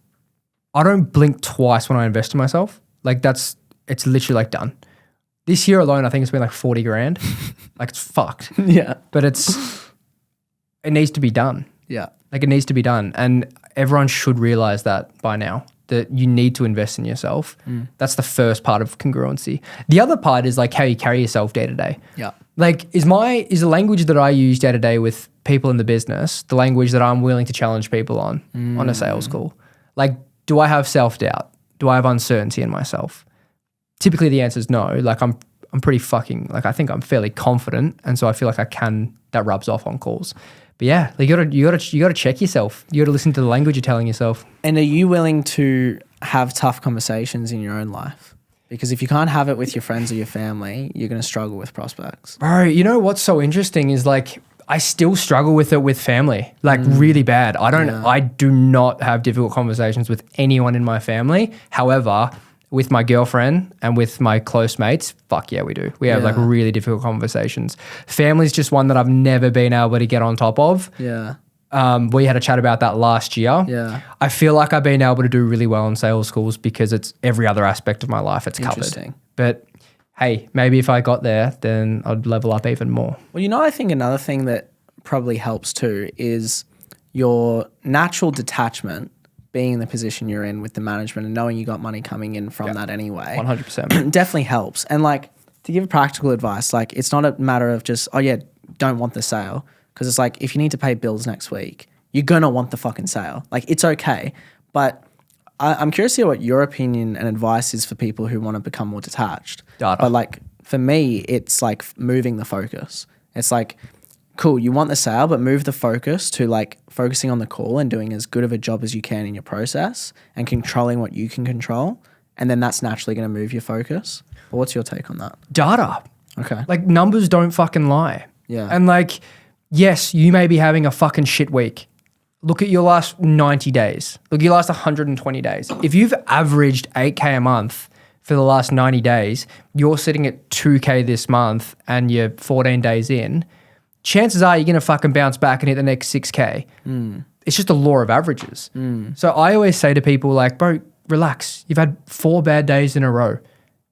I don't blink twice when I invest in myself. Like, it's literally like done. This year alone, I think it's been like 40 grand. Like, it's fucked. Yeah. But it needs to be done. Yeah. Like, it needs to be done. And everyone should realize that by now, that you need to invest in yourself. That's the first part of congruency. The other part is like how you carry yourself day to day. Yeah. Like, is the language that I use day to day with people in the business the language that I'm willing to challenge people on a sales call? Like, do I have self-doubt? Do I have uncertainty in myself? Typically the answer is no. Like, I'm pretty fucking, like, I think I'm fairly confident, and so I feel like that rubs off on calls. But yeah, like, you gotta check yourself. You gotta listen to the language you're telling yourself. And are you willing to have tough conversations in your own life? Because if you can't have it with your friends or your family, you're going to struggle with prospects. Bro, you know what's so interesting is, like, I still struggle with it with family, like really bad. I do not have difficult conversations with anyone in my family. However, with my girlfriend and with my close mates, fuck yeah, we do. We have like Yeah. really difficult conversations. Family's just one that I've never been able to get on top of. Yeah. We had a chat about that last year. Yeah. I feel like I've been able to do really well in sales schools because it's every other aspect of my life it's covered. Interesting. But hey, maybe if I got there, then I'd level up even more. Well, you know, I think another thing that probably helps too is your natural detachment, being in the position you're in with the management and knowing you got money coming in from that anyway. 100%. Definitely helps. And like, to give practical advice, like it's not a matter of just, oh yeah, don't want the sale. Because it's like, if you need to pay bills next week, you're going to want the fucking sale. Like, it's okay. But I'm curious to hear what your opinion and advice is for people who want to become more detached. Data. But like, for me, it's like moving the focus. It's like, cool, you want the sale, but move the focus to like focusing on the call and doing as good of a job as you can in your process and controlling what you can control. And then that's naturally going to move your focus. But what's your take on that? Data. Okay. Like numbers don't fucking lie. Yeah. And like, yes, you may be having a fucking shit week. Look at your last 90 days. Look at your last 120 days. If you've averaged 8K a month for the last 90 days, you're sitting at 2K this month and you're 14 days in, chances are you're going to fucking bounce back and hit the next 6K. It's just a law of averages. So I always say to people like, bro, relax. You've had 4 bad days in a row.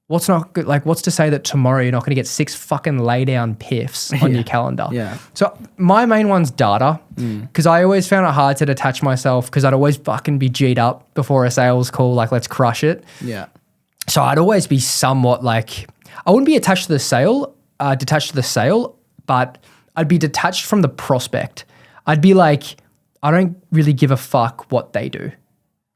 What's not good? Like, what's to say that tomorrow you're not going to get 6 fucking lay down piffs on your calendar? Yeah. So my main one's data because I always found it hard to detach myself because I'd always fucking be G'd up before a sales call, like let's crush it. Yeah. So I'd always be somewhat like, I wouldn't be detached to the sale, but I'd be detached from the prospect. I'd be like, I don't really give a fuck what they do,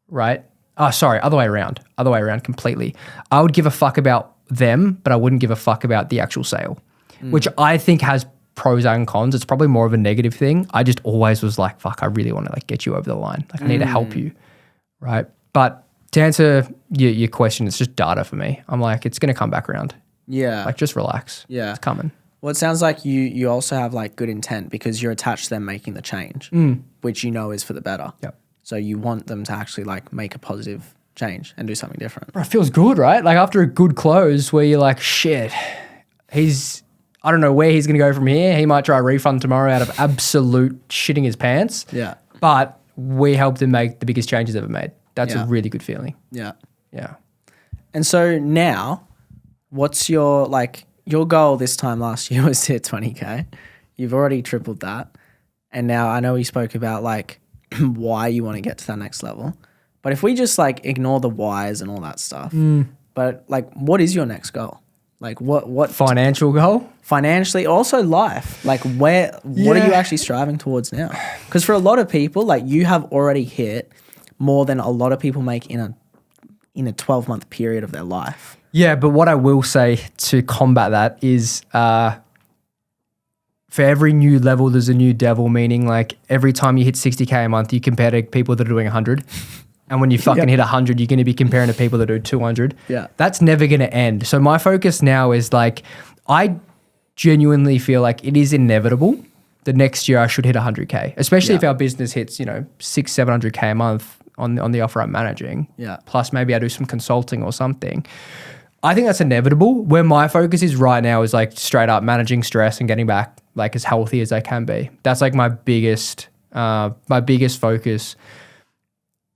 right? Oh, sorry, other way around completely. I would give a fuck about them, but I wouldn't give a fuck about the actual sale, which I think has pros and cons. It's probably more of a negative thing. I just always was like, fuck, I really want to like get you over the line. Like I need to help you, right? But to answer your question, it's just data for me. I'm like, it's going to come back around. Yeah. Like just relax. Yeah. It's coming. Well, it sounds like you also have like good intent because you're attached to them making the change, which you know is for the better. Yep. So you want them to actually like make a positive change and do something different. Bro, it feels good, right? Like after a good close where you're like, shit, I don't know where he's going to go from here. He might try a refund tomorrow out of absolute shitting his pants. Yeah. But we helped him make the biggest changes ever made. That's Yeah. a really good feeling. Yeah. Yeah. And so now, what's your goal this time last year was to hit 20K. You've already tripled that. And now I know we spoke about like why you want to get to that next level. But if we just like ignore the whys and all that stuff, but like what is your next goal? Like what Financial goal? financially, also life? Like what are you actually striving towards now? Because for a lot of people, like you have already hit more than a lot of people make in a 12-month period of their life. Yeah, but what I will say to combat that is for every new level, there's a new devil, meaning like every time you hit 60K a month, you compare to people that are doing 100. And when you fucking hit 100, you're going to be comparing to people that do 200. Yeah. That's never going to end. So my focus now is like, I genuinely feel like it is inevitable the next year I should hit 100K, especially if our business hits, 600-700K a month on the offer I'm managing. Yeah. Plus maybe I do some consulting or something. I think that's inevitable. Where my focus is right now is like straight up managing stress and getting back like as healthy as I can be. That's like my biggest focus.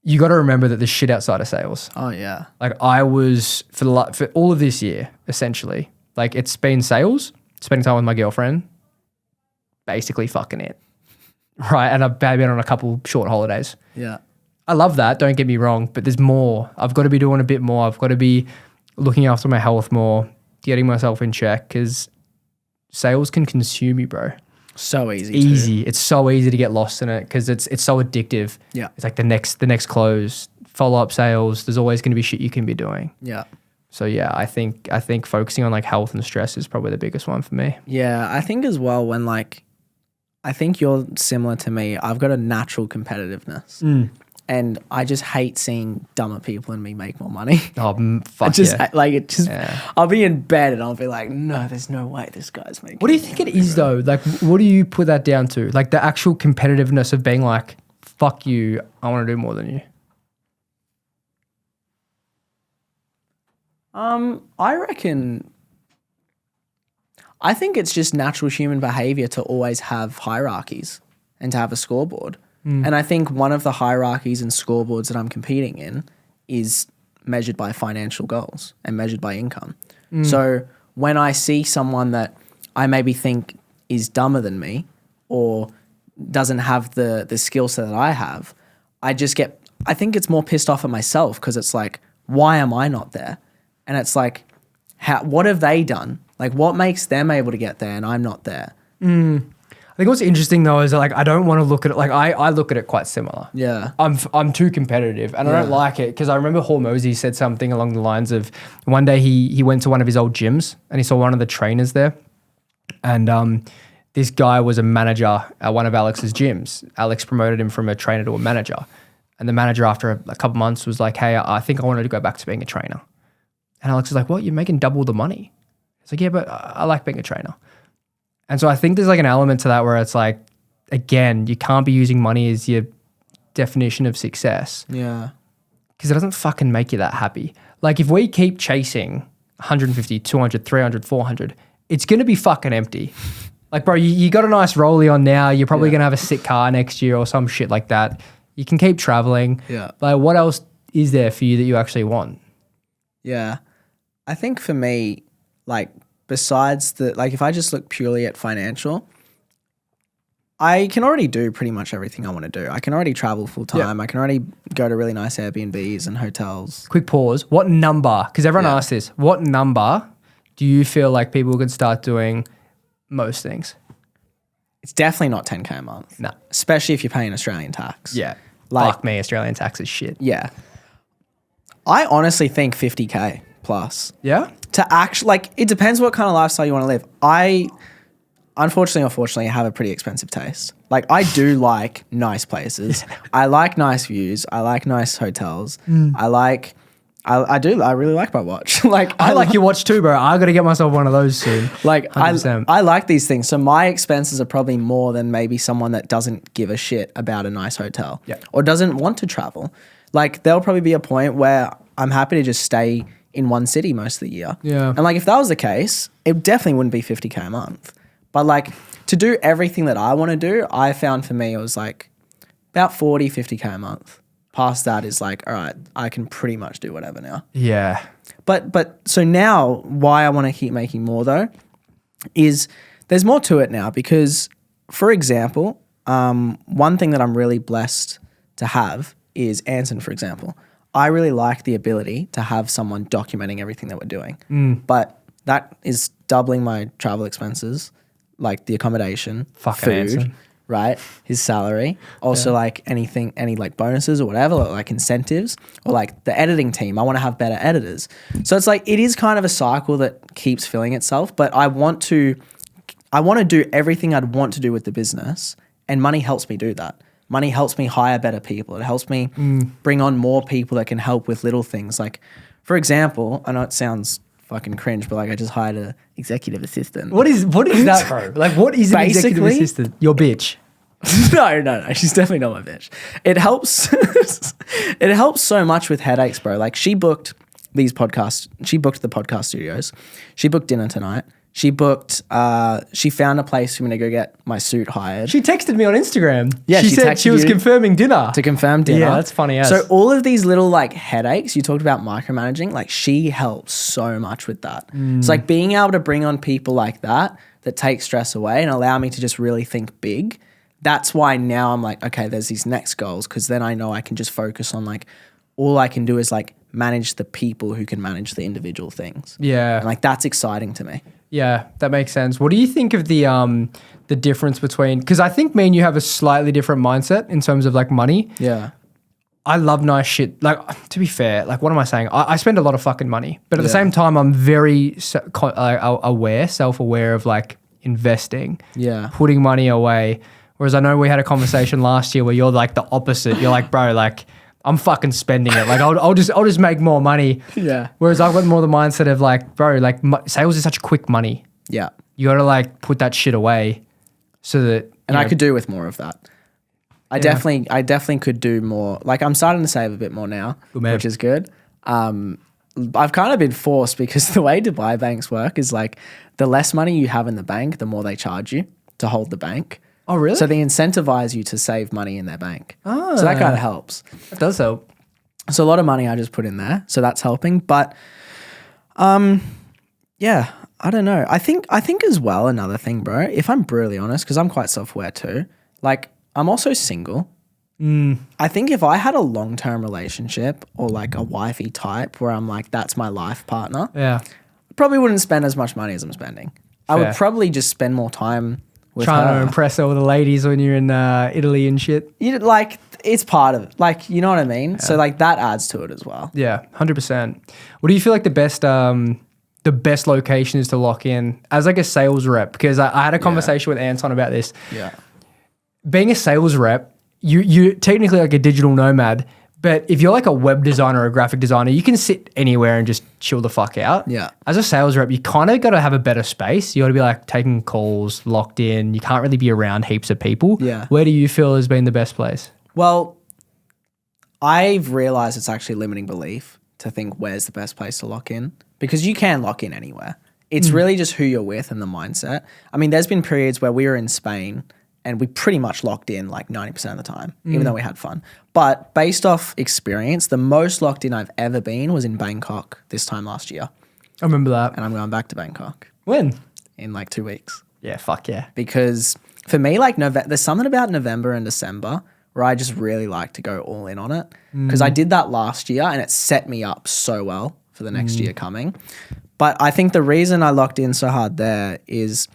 You got to remember that there's shit outside of sales. Oh yeah. Like I was for all of this year, essentially, like it's been sales, spending time with my girlfriend, basically fucking it. Right. And I've been on a couple short holidays. Yeah. I love that. Don't get me wrong, but there's more. I've got to be doing a bit more. I've got to be looking after my health more, getting myself in check because sales can consume you, bro. So easy. Easy. It's so easy to get lost in it because it's so addictive. Yeah. It's like the next close, follow-up sales. There's always going to be shit you can be doing. Yeah. So yeah, I think focusing on like health and stress is probably the biggest one for me. Yeah. I think as well when like, I think you're similar to me. I've got a natural competitiveness. And I just hate seeing dumber people than me make more money. Oh, fuck I just yeah. I'll be in bed and I'll be like, no, there's no way this guy's making. What do you think it is though? Like, what do you put that down to? Like the actual competitiveness of being like, fuck you, I want to do more than you. I reckon. I think it's just natural human behavior to always have hierarchies and to have a scoreboard. And I think one of the hierarchies and scoreboards that I'm competing in is measured by financial goals and measured by income. So when I see someone that I maybe think is dumber than me or doesn't have the skill set that I have, I think it's more pissed off at myself because it's like, why am I not there? And it's like, what have they done? Like, what makes them able to get there and I'm not there? I think what's interesting though is like I don't want to look at it like I look at it quite similar. Yeah. I'm too competitive and I don't like it because I remember Hormozy said something along the lines of one day he went to one of his old gyms and he saw one of the trainers there, and this guy was a manager at one of Alex's gyms. Alex promoted him from a trainer to a manager, and the manager after a couple months was like, "Hey, I think I wanted to go back to being a trainer." And Alex was like, "What? You're making double the money?" It's like, "Yeah, but I like being a trainer." And so I think there's like an element to that where it's like, again, you can't be using money as your definition of success Yeah. because it doesn't fucking make you that happy. Like if we keep chasing 150, 200, 300, 400, it's going to be fucking empty. Like, bro, you got a nice rollie on now. You're probably going to have a sick car next year or some shit like that. You can keep traveling. Yeah. Like what else is there for you that you actually want? Yeah. I think for me, like, besides if I just look purely at financial, I can already do pretty much everything I want to do. I can already travel full time. I can already go to really nice Airbnbs and hotels. Quick pause. What number? Because everyone asks this. What number do you feel like people could start doing most things? It's definitely not 10K a month. No. Especially if you're paying Australian tax. Yeah. Like- Fuck me, Australian tax is shit. Yeah. I honestly think 50K plus. Yeah? To actually, like, it depends what kind of lifestyle you want to live. I, unfortunately or fortunately, have a pretty expensive taste. Like, I do like nice places. I like nice views. I like nice hotels. I really like my watch. Like, I like your watch too, bro. I got to get myself one of those soon. Like, 100%. I like these things. So my expenses are probably more than maybe someone that doesn't give a shit about a nice hotel or doesn't want to travel. Like, there'll probably be a point where I'm happy to just stay in one city most of the year. Yeah. And like, if that was the case, it definitely wouldn't be 50K a month. But like, to do everything that I want to do, I found for me, it was like about 40, 50K a month. Past that is like, all right, I can pretty much do whatever now. Yeah. But so now why I want to keep making more though is there's more to it now because, for example, one thing that I'm really blessed to have is Anson, for example. I really like the ability to have someone documenting everything that we're doing. But that is doubling my travel expenses, like the accommodation, Fucking food, Anson. right? His salary. Also like anything, any like bonuses or whatever, like incentives or like the editing team. I want to have better editors. So it's like, it is kind of a cycle that keeps filling itself, but I want to do everything I'd want to do with the business, and money helps me do that. Money helps me hire better people. It helps me bring on more people that can help with little things. Like, for example, I know it sounds fucking cringe, but like I just hired an executive assistant. What is that, bro? Like, what is an executive Basically- assistant? Your bitch. No. She's definitely not my bitch. It helps. It helps so much with headaches, bro. Like, she booked these podcasts. She booked the podcast studios. She booked dinner tonight. She booked, she found a place for me to go get my suit hired. She texted me on Instagram. Yeah, she she said she texted was you confirming dinner. to confirm dinner. Yeah, that's funny as. So all of these little like headaches, you talked about micromanaging, like she helps so much with that. It's like being able to bring on people like that take stress away and allow me to just really think big. That's why now I'm like, okay, there's these next goals, because then I know I can just focus on like, all I can do is like manage the people who can manage the individual things. Yeah. And like, that's exciting to me. Yeah, that makes sense. What do you think of the difference between, because I think me and you have a slightly different mindset in terms of like money. Yeah. I love nice shit. Like, to be fair, like, what am I saying? I spend a lot of fucking money, but at the same time, I'm very self-aware of like investing, putting money away. Whereas I know we had a conversation last year where you're like the opposite. You're like, bro, like, I'm fucking spending it. Like, I'll just make more money. Yeah. Whereas I've got more the mindset of like, bro, like sales is such quick money. Yeah. You got to like put that shit away so that. And I could do with more of that. I definitely could do more. Like, I'm starting to save a bit more now, Good man. which is good. I've kind of been forced because the way Dubai banks work is like the less money you have in the bank, the more they charge you to hold the bank. Oh, really? So they incentivize you to save money in their bank. So that kind of helps. It does help. So a lot of money I just put in there. So that's helping. But yeah, I don't know. I think as well, another thing, bro, if I'm brutally honest, because I'm quite self-aware too, like I'm also single. I think if I had a long-term relationship or like a wifey type where I'm like, that's my life partner, Yeah. I probably wouldn't spend as much money as I'm spending. I would Fair. probably just spend more time with Trying to her. impress all the ladies when you're in Italy and shit. Like, it's part of it. Like, you know what I mean? So like that adds to it as well. Yeah, 100%. What do you feel like the best location is to lock in as like a sales rep? Because I had a conversation with Anton about this. Yeah. Being a sales rep, you're technically like a digital nomad, but if you're like a web designer or a graphic designer, you can sit anywhere and just chill the fuck out. Yeah. As a sales rep, you kind of got to have a better space. You got to be like taking calls, locked in. You can't really be around heaps of people. Yeah. Where do you feel has been the best place? Well, I've realized it's actually limiting belief to think where's the best place to lock in because you can lock in anywhere. It's really just who you're with and the mindset. I mean, there's been periods where we were in Spain and we pretty much locked in like 90% of the time, even though we had fun. But based off experience, the most locked in I've ever been was in Bangkok this time last year. I remember that. And I'm going back to Bangkok When? in like 2 weeks. Yeah, fuck yeah. Because for me, like there's something about November and December where I just really like to go all in on it. Because I did that last year and it set me up so well for the next year coming. But I think the reason I locked in so hard there is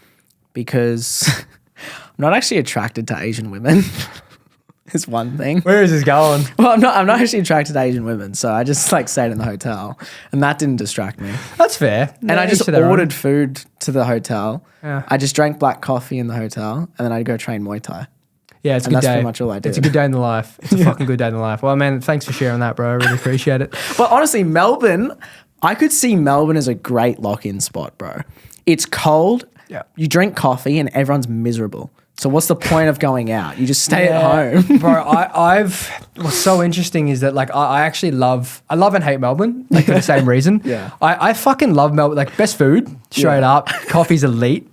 because I'm not actually attracted to Asian women. Is one thing. Where is this going? Well, I'm not actually attracted to Asian women, so I just like stayed in the hotel, and that didn't distract me. That's fair. And I just ordered food to the hotel. Yeah. I just drank black coffee in the hotel, and then I'd go train Muay Thai. Yeah, it's a And good that's day. pretty much all I It's a did. good day in the life. It's a fucking good day in the life. Well, man, thanks for sharing that, bro. I really appreciate it. But honestly, Melbourne, I could see Melbourne as a great lock-in spot, bro. It's cold. Yeah. You drink coffee, and everyone's miserable. So what's the point of going out? You just stay at home. Bro, what's so interesting is that like I actually love and hate Melbourne, like for the same reason. Yeah. I fucking love Melbourne, like best food, straight up. Coffee's elite.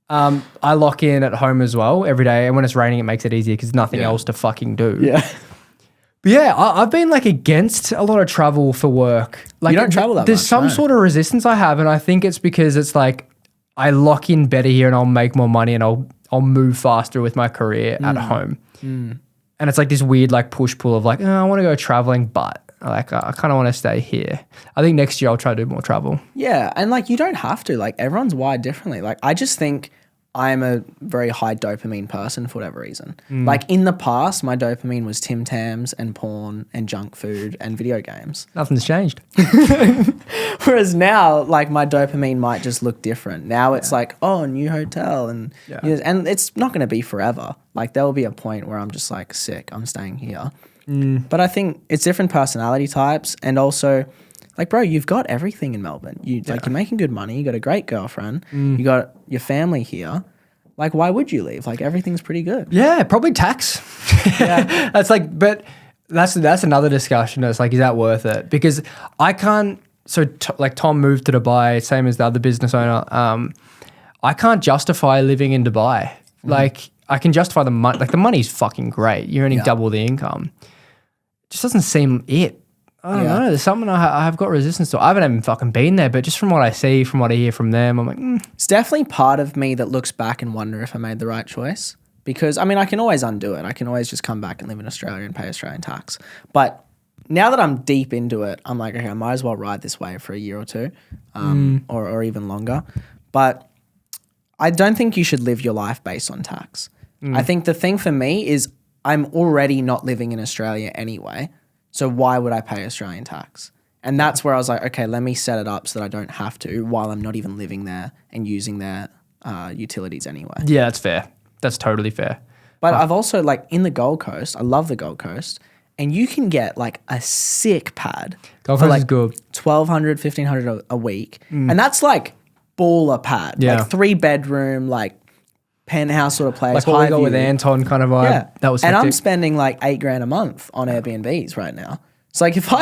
I lock in at home as well every day, and when it's raining, it makes it easier because there's nothing else to fucking do. Yeah. But yeah, I've been like against a lot of travel for work. Like You don't travel that There's much, some no. sort of resistance I have, and I think it's because it's like I lock in better here, and I'll make more money, and I'll move faster with my career at home. And it's like this weird like push pull of like, I want to go traveling, but like I kind of want to stay here. I think next year I'll try to do more travel. Yeah, and like you don't have to. Like everyone's wired differently. Like I just think I'm a very high dopamine person for whatever reason. Like in the past, my dopamine was Tim Tams and porn and junk food and video games. Nothing's changed. Whereas now, like my dopamine might just look different. Now it's like, oh, new hotel and and it's not going to be forever. Like there will be a point where I'm just like sick. I'm staying here. But I think it's different personality types and also. Like, bro, you've got everything in Melbourne. You're making good money. You got a great girlfriend. You got your family here. Like, why would you leave? Like, everything's pretty good. Yeah, probably tax. Yeah, that's like, but that's another discussion. It's like, is that worth it? Because I can't. So, like, Tom moved to Dubai, same as the other business owner. I can't justify living in Dubai. Like, I can justify the money. Like, the money's fucking great. You're earning double the income. It just doesn't seem it. I don't know. There's something I have got resistance to. I haven't even fucking been there, but just from what I see, from what I hear from them, I'm like, It's definitely part of me that looks back and wonder if I made the right choice. Because, I mean, I can always undo it. I can always just come back and live in Australia and pay Australian tax. But now that I'm deep into it, I'm like, okay, I might as well ride this wave for a year or two or even longer. But I don't think you should live your life based on tax. I think the thing for me is I'm already not living in Australia anyway. So why would I pay Australian tax? And that's where I was like, okay, let me set it up so that I don't have to while I'm not even living there and using their utilities anyway. yeah, that's fair. That's totally fair. But I've also like in the Gold Coast, I love the Gold Coast, and you can get like a sick pad Gold for Coast like is good. $1,200, $1,500 a week. And that's like baller pad. Yeah. Like 3-bedroom, like penthouse sort of place. Like what we high got with view. Anton kind of vibe. Yeah. That was and hectic. I'm spending like $8,000 a month on Airbnbs right now. So like if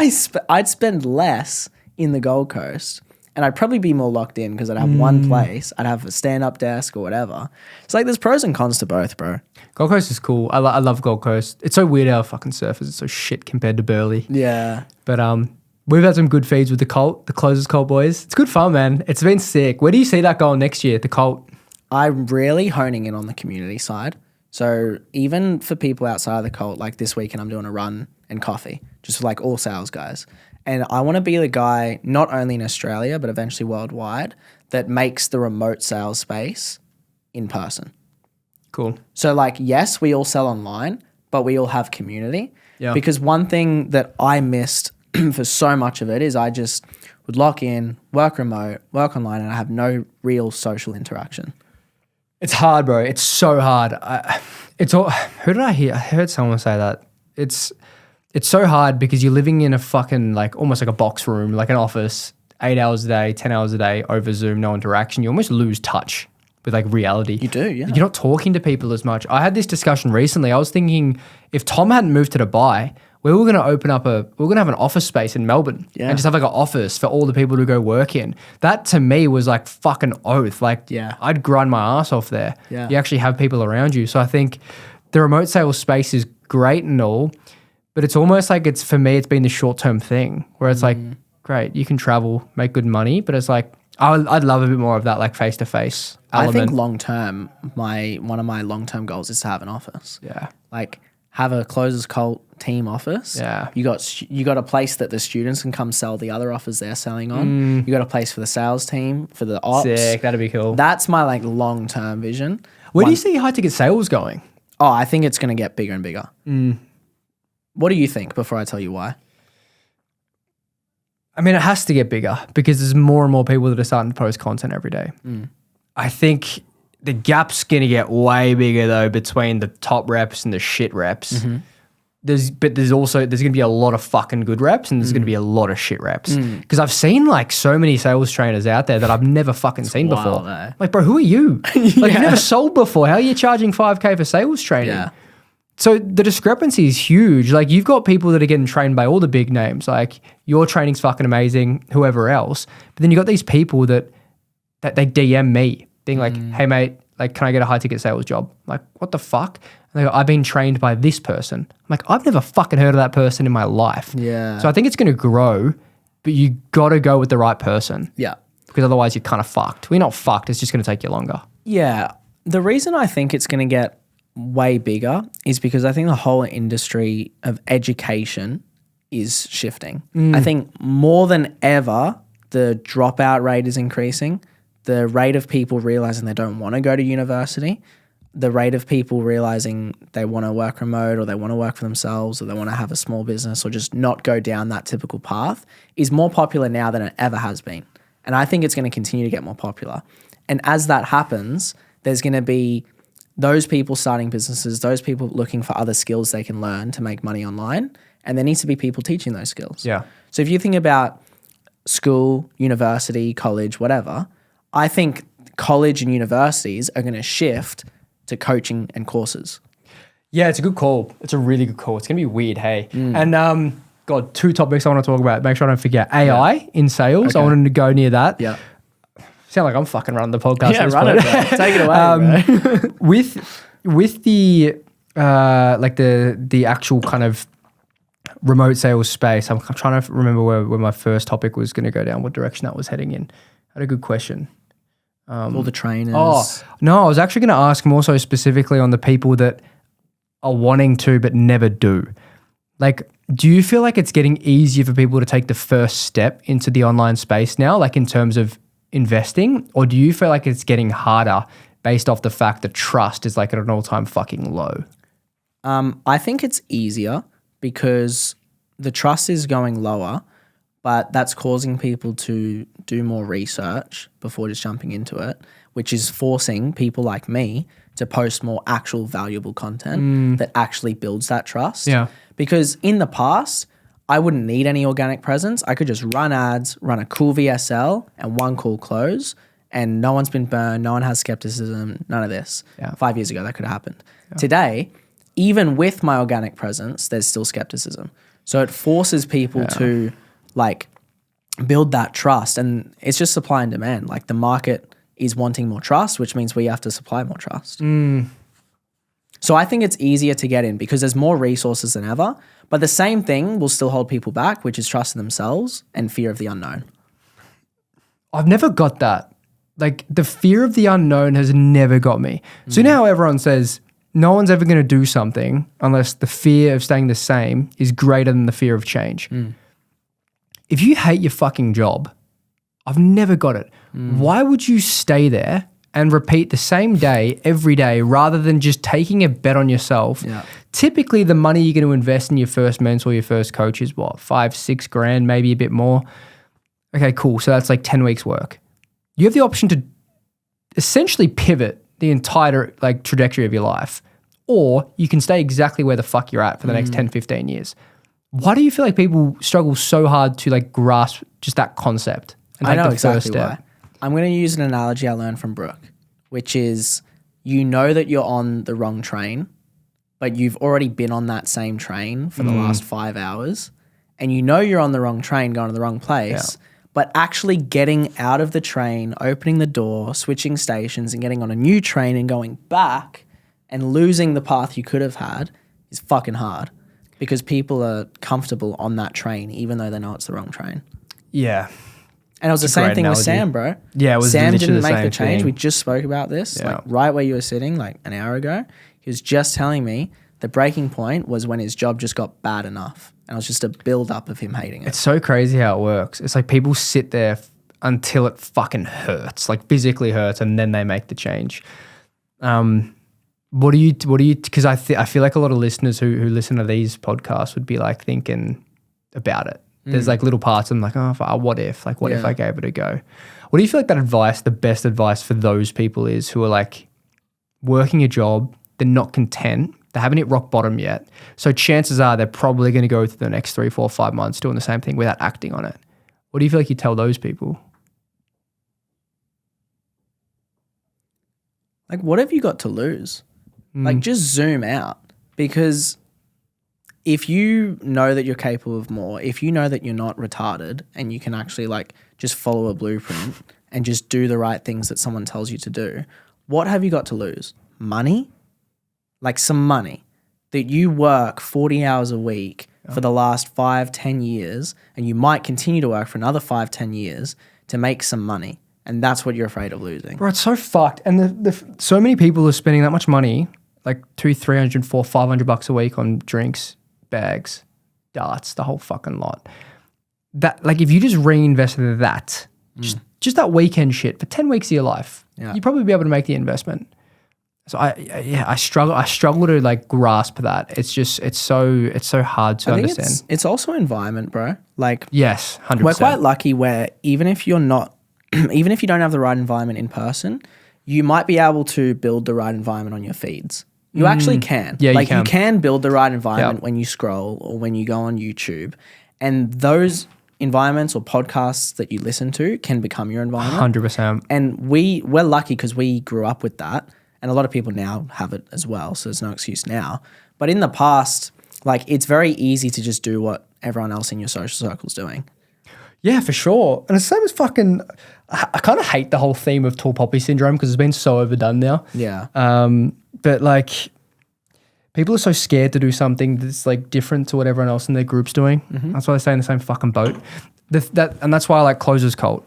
I'd spend less in the Gold Coast, and I'd probably be more locked in because I'd have one place, I'd have a stand-up desk or whatever. It's like there's pros and cons to both, bro. Gold Coast is cool. I love Gold Coast. It's so weird how fucking surfers are so shit compared to Burleigh. Yeah. But we've had some good feeds with the Closers Cult boys. It's good fun, man. It's been sick. Where do you see that going next year, the Cult? I'm really honing in on the community side. So even for people outside of the cult, like this weekend I'm doing a run and coffee, just for like all sales guys. And I want to be the guy, not only in Australia, but eventually worldwide, that makes the remote sales space in person. Cool. So like, yes, we all sell online, but we all have community. Yeah. Because one thing that I missed for so much of it is I just would lock in, work remote, work online, and I have no real social interaction. It's hard, bro. It's so hard. Who did I hear? I heard someone say that. It's so hard because you're living in a fucking like almost like a box room, like an office, 8 hours a day, 10 hours a day over Zoom, no interaction. You almost lose touch with like reality. You do, yeah. You're not talking to people as much. I had this discussion recently. I was thinking if Tom hadn't moved to Dubai, we were going to have an office space in Melbourne and just have like an office for all the people to go work in. That to me was like fucking oath. Like I'd grind my ass off there. Yeah. You actually have people around you. So I think the remote sales space is great and all, but it's almost like for me, it's been the short-term thing where it's like, great, you can travel, make good money, but it's like, I'd love a bit more of that like face-to-face element. I think long-term, one of my long-term goals is to have an office. Yeah. Like have a Closers Cult team office. Yeah. You got a place that the students can come sell the other offers they're selling on. You got a place for the sales team, for the ops. Sick, that'd be cool. That's my like long-term vision. Where do you see high-ticket sales going? Oh, I think it's going to get bigger and bigger. What do you think before I tell you why? I mean, it has to get bigger because there's more and more people that are starting to post content every day. I think the gap's going to get way bigger though between the top reps and the shit reps. There's going to be a lot of fucking good reps and there's going to be a lot of shit reps. Because I've seen like so many sales trainers out there that I've never fucking seen before. wild, eh? Like, bro, who are you? Like, you've never sold before. How are you charging 5K for sales training? Yeah. So the discrepancy is huge. Like you've got people that are getting trained by all the big names. Like your training's fucking amazing, whoever else. But then you got these people that they DM me being like, hey mate, like, can I get a high ticket sales job? I'm like, what the fuck? And they go, I've been trained by this person. I'm like, I've never fucking heard of that person in my life. Yeah. So I think it's going to grow, but you got to go with the right person Yeah. because otherwise you're kind of fucked. Well, you're not fucked. It's just going to take you longer. Yeah. The reason I think it's going to get way bigger is because I think the whole industry of education is shifting. I think more than ever, the dropout rate is increasing. The rate of people realizing they don't want to go to university, the rate of people realizing they want to work remote or they want to work for themselves or they want to have a small business or just not go down that typical path is more popular now than it ever has been. And I think it's going to continue to get more popular. And as that happens, there's going to be those people starting businesses, those people looking for other skills they can learn to make money online. And there needs to be people teaching those skills. Yeah. So if you think about school, university, college, whatever, I think college and universities are going to shift to coaching and courses. Yeah, it's a good call. It's a really good call. It's going to be weird, hey? And God, 2 topics I want to talk about. Make sure I don't forget. AI in sales. Okay. I wanted to go near that. Yeah. Sound like I'm fucking running the podcast. Yeah, at this run point. it, bro. Take it away, bro. With the like the actual kind of remote sales space, I'm trying to remember where my first topic was going to go down, what direction that was heading in. I had a good question. All the trainers. Oh, no, I was actually going to ask more so specifically on the people that are wanting to but never do. Like, do you feel like it's getting easier for people to take the first step into the online space now, like in terms of investing? Or do you feel like it's getting harder based off the fact that trust is like at an all-time fucking low? I think it's easier because the trust is going lower, but that's causing people to do more research before just jumping into it, which is forcing people like me to post more actual valuable content that actually builds that trust. Yeah. Because in the past, I wouldn't need any organic presence. I could just run ads, run a cool VSL and one cool close, and no one's been burned, no one has skepticism, none of this. Yeah. 5 years ago, that could have happened. Yeah. Today, even with my organic presence, there's still skepticism. So it forces people to like build that trust. And it's just supply and demand. Like the market is wanting more trust, which means we have to supply more trust. So I think it's easier to get in because there's more resources than ever. But the same thing will still hold people back, which is trust in themselves and fear of the unknown. I've never got that. Like the fear of the unknown has never got me. So you know how everyone says no one's ever going to do something unless the fear of staying the same is greater than the fear of change. If you hate your fucking job, I've never got it. Why would you stay there and repeat the same day every day rather than just taking a bet on yourself? Yeah. Typically the money you're going to invest in your first mentor, your first coach is what, 5-6 grand, maybe a bit more. Okay, cool. So that's like 10 weeks work. You have the option to essentially pivot the entire like trajectory of your life, or you can stay exactly where the fuck you're at for the next 10, 15 years. Why do you feel like people struggle so hard to like grasp just that concept and I take know the first exactly step? why. I'm going to use an analogy I learned from Brooke, which is you know that you're on the wrong train, but you've already been on that same train for the last 5 hours, and you know you're on the wrong train going to the wrong place, but actually getting out of the train, opening the door, switching stations and getting on a new train and going back and losing the path you could have had is fucking hard because people are comfortable on that train even though they know it's the wrong train. Yeah. And it was the same great thing with analogy. Sam, bro. Yeah, it was Sam literally didn't the make the same change. thing. We just spoke about this, Yeah. like right where you were sitting, like an hour ago. He was just telling me the breaking point was when his job just got bad enough, and it was just a build up of him hating it. It's so crazy how it works. It's like people sit there until it fucking hurts, like physically hurts, and then they make the change. What do you, because I feel like a lot of listeners who listen to these podcasts would be like thinking about it. There's like little parts of them like, what if I gave it a go? What do you feel like that advice, the best advice for those people is who are like working a job, they're not content, they haven't hit rock bottom yet. So chances are they're probably going to go through the next 3, 4, 5 months doing the same thing without acting on it. What do you feel like you tell those people? Like, what have you got to lose? Like, just zoom out, because if you know that you're capable of more, if you know that you're not retarded and you can actually like just follow a blueprint and just do the right things that someone tells you to do, what have you got to lose? Money? Like some money that you work 40 hours a week for the last 5-10 years, and you might continue to work for another 5-10 years to make some money. And that's what you're afraid of losing. Bro, it's so fucked. And so many people are spending that much money, like $200, $300, $400, $500 a week on drinks, bags, darts, the whole fucking lot. That, like, if you just reinvested that, just that weekend shit for 10 weeks of your life, you'd probably be able to make the investment. So I struggle to like grasp that. It's so hard to understand. It's also environment, bro. Like, yes, 100%. we're quite lucky where even if you don't have the right environment in person, you might be able to build the right environment on your feeds. You actually can. Yeah, like you can build the right environment when you scroll or when you go on YouTube. And those environments or podcasts that you listen to can become your environment. 100%. And we're lucky because we grew up with that. And a lot of people now have it as well. So there's no excuse now. But in the past, like, it's very easy to just do what everyone else in your social circle is doing. Yeah, for sure. And it's the same as fucking, I kind of hate the whole theme of tall poppy syndrome because it's been so overdone now. Yeah. But like, people are so scared to do something that's like different to what everyone else in their group's doing. That's why they stay in the same fucking boat. And that's why I like Closer's Cult,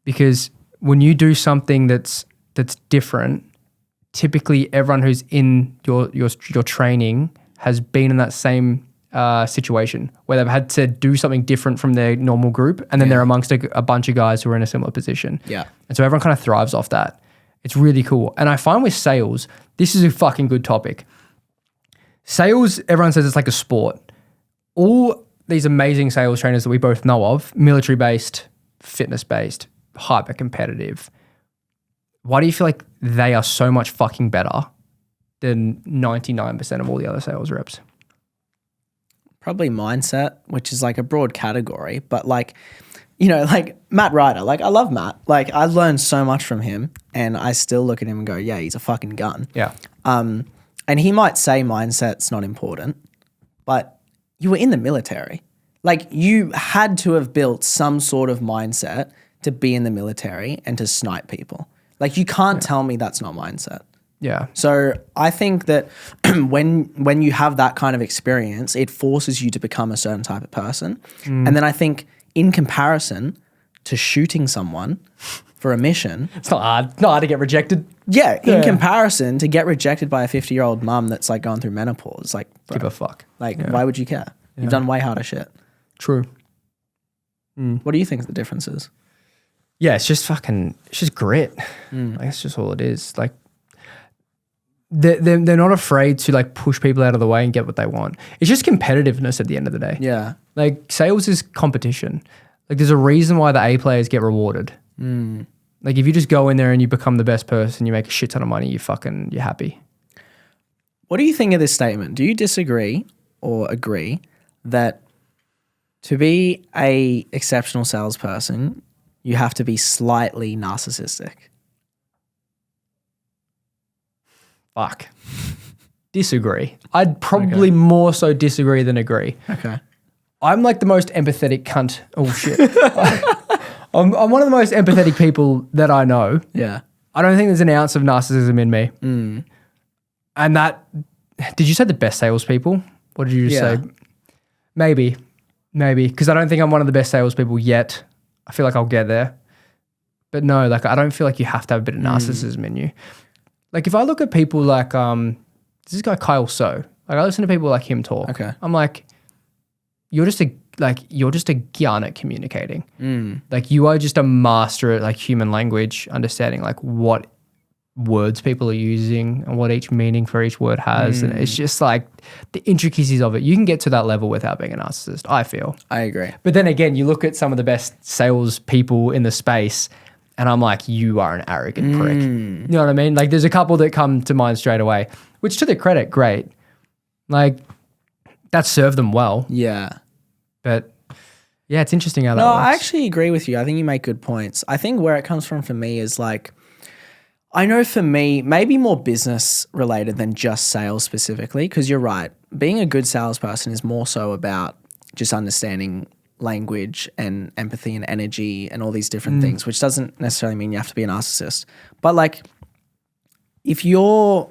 because when you do something that's different, typically everyone who's in your training has been in that same situation where they've had to do something different from their normal group, and then they're amongst a bunch of guys who are in a similar position. Yeah. And so everyone kind of thrives off that. It's really cool. And I find with sales, this is a fucking good topic. Sales, everyone says it's like a sport. All these amazing sales trainers that we both know of, military-based, fitness-based, hyper-competitive, why do you feel like they are so much fucking better than 99% of all the other sales reps? Probably mindset, which is like a broad category, but like, you know, like Matt Ryder, like I love Matt. Like I learned so much from him, and I still look at him and go, yeah, he's a fucking gun. Yeah. And he might say mindset's not important, but you were in the military. Like you had to have built some sort of mindset to be in the military and to snipe people. Like you can't tell me that's not mindset. Yeah. So I think that when you have that kind of experience, it forces you to become a certain type of person. And then I think in comparison to shooting someone for a mission, It's not hard. Not hard to get rejected. in comparison to get rejected by a 50-year-old mum that's like going through menopause, like bro, Give a fuck. like why would you care? You've done way harder shit. True. What do you think the difference is? Yeah, it's just grit. Like, that's just all it is. Like, they're not afraid to like push people out of the way and get what they want. It's just competitiveness at the end of the day. Yeah. Like sales is competition. Like there's a reason why the A players get rewarded. Like if you just go in there and you become the best person, you make a shit ton of money, you're happy. What do you think of this statement? Do you disagree or agree that to be a exceptional salesperson, you have to be slightly narcissistic? Fuck. Disagree. I'd probably more so disagree than agree. Okay. I'm like the most empathetic cunt. Oh shit. I'm one of the most empathetic people that I know. Yeah. I don't think there's an ounce of narcissism in me. And that, did you say the best salespeople? What did you just say? Maybe. Because I don't think I'm one of the best salespeople yet. I feel like I'll get there. But no, like I don't feel like you have to have a bit of narcissism in you. Like if I look at people like this guy Kyle So, like I listen to people like him talk. Okay. I'm like, you're just a gun at communicating. Like you are just a master at like human language, understanding like what words people are using and what each meaning for each word has. And it's just like the intricacies of it. You can get to that level without being a narcissist, I feel. I agree. But then again, you look at some of the best sales people in the space and I'm like, you are an arrogant prick. You know what I mean? Like there's a couple that come to mind straight away, which to their credit, great. Like that served them well. Yeah. But yeah, it's interesting how that No, works. I actually agree with you. I think you make good points. I think where it comes from for me is like, I know for me, maybe more business related than just sales specifically, because you're right. Being a good salesperson is more so about just understanding language and empathy and energy and all these different things, which doesn't necessarily mean you have to be a narcissist. But like, if you're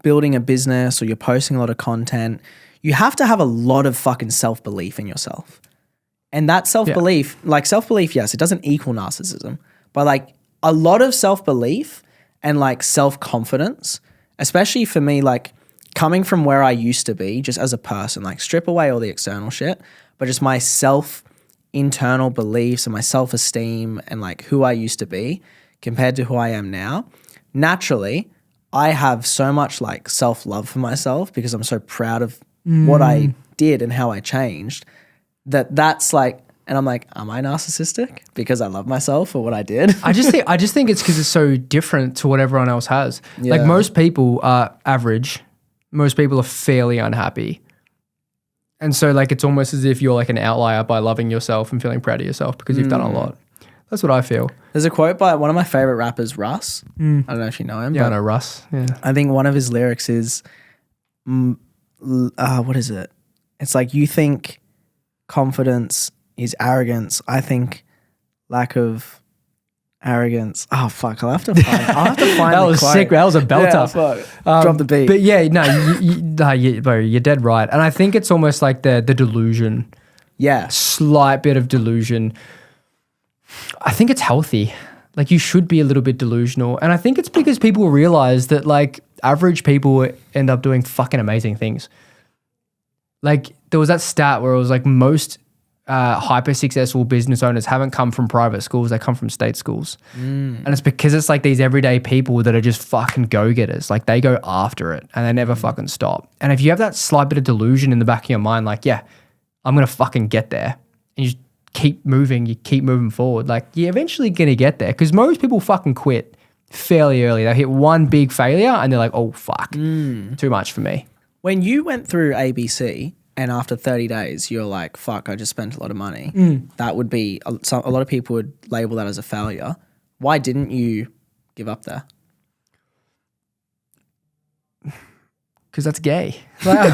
building a business or you're posting a lot of content, you have to have a lot of fucking self-belief in yourself. And that self-belief, like self-belief, yes, it doesn't equal narcissism, but like a lot of self-belief and like self-confidence, especially for me, like coming from where I used to be just as a person, like strip away all the external shit, but just my internal beliefs and my self-esteem and like who I used to be compared to who I am now. Naturally, I have so much like self-love for myself because I'm so proud of what I did and how I changed that's like, and I'm like, am I narcissistic because I love myself for what I did? I just think it's because it's so different to what everyone else has. Like most people are average. Most people are fairly unhappy. And so like it's almost as if you're like an outlier by loving yourself and feeling proud of yourself because you've done a lot. That's what I feel. There's a quote by one of my favorite rappers, Russ. I don't know if you know him. Yeah, I but know Russ. Yeah. I think one of his lyrics is, what is it? It's like, you think confidence is arrogance. I think lack of arrogance. Oh fuck! I'll have to find That the was quote. sick. That was a belter. Yeah, fuck. Drop the beat. But yeah, no, bro, you're dead right. And I think it's almost like the delusion, Yeah. slight bit of delusion. I think it's healthy. Like you should be a little bit delusional. And I think it's because people realize that like average people end up doing fucking amazing things. Like there was that stat where it was like most hyper successful business owners haven't come from private schools, they come from state schools. And it's because it's like these everyday people that are just fucking go-getters. Like they go after it and they never fucking stop. And if you have that slight bit of delusion in the back of your mind, like, yeah, I'm going to fucking get there. And you just keep moving, you keep moving forward. Like you're eventually going to get there because most people fucking quit fairly early. They hit one big failure and they're like, oh fuck, too much for me. When you went through ABC and after 30 days you're like, fuck, I just spent a lot of money, that would be, a lot of people would label that as a failure. Why didn't you give up there? Because that's gay. Like,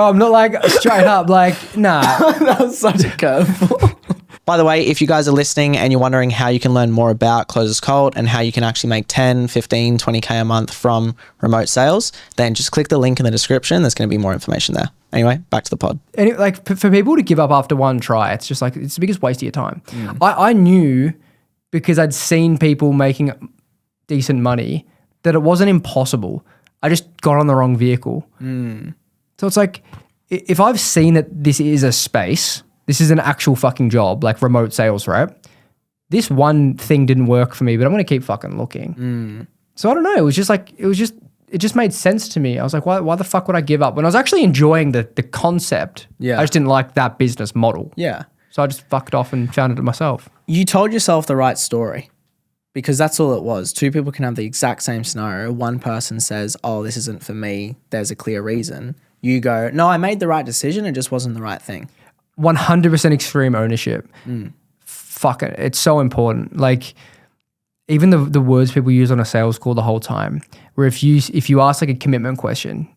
Bro, I'm not like straight up like, nah. That was such a curveball. By the way, if you guys are listening and you're wondering how you can learn more about Closers Cult and how you can actually make 10, 15, 20K a month from remote sales, then just click the link in the description. There's going to be more information there. Anyway, back to the pod. And like for people to give up after one try, it's just like, it's the biggest waste of your time. I knew because I'd seen people making decent money that it wasn't impossible. I just got on the wrong vehicle. So it's like, if I've seen that this is a space, this is an actual fucking job, like remote sales, right? This one thing didn't work for me, but I'm going to keep fucking looking. So I don't know. It just made sense to me. I was like, why the fuck would I give up? When I was actually enjoying the concept, Yeah. I just didn't like that business model. Yeah. So I just fucked off and founded it myself. You told yourself the right story because that's all it was. Two people can have the exact same scenario. One person says, oh, this isn't for me. There's a clear reason. You go, no, I made the right decision. It just wasn't the right thing. 100% extreme ownership. Fuck it. It's so important. Like even the words people use on a sales call the whole time, where if you ask like a commitment question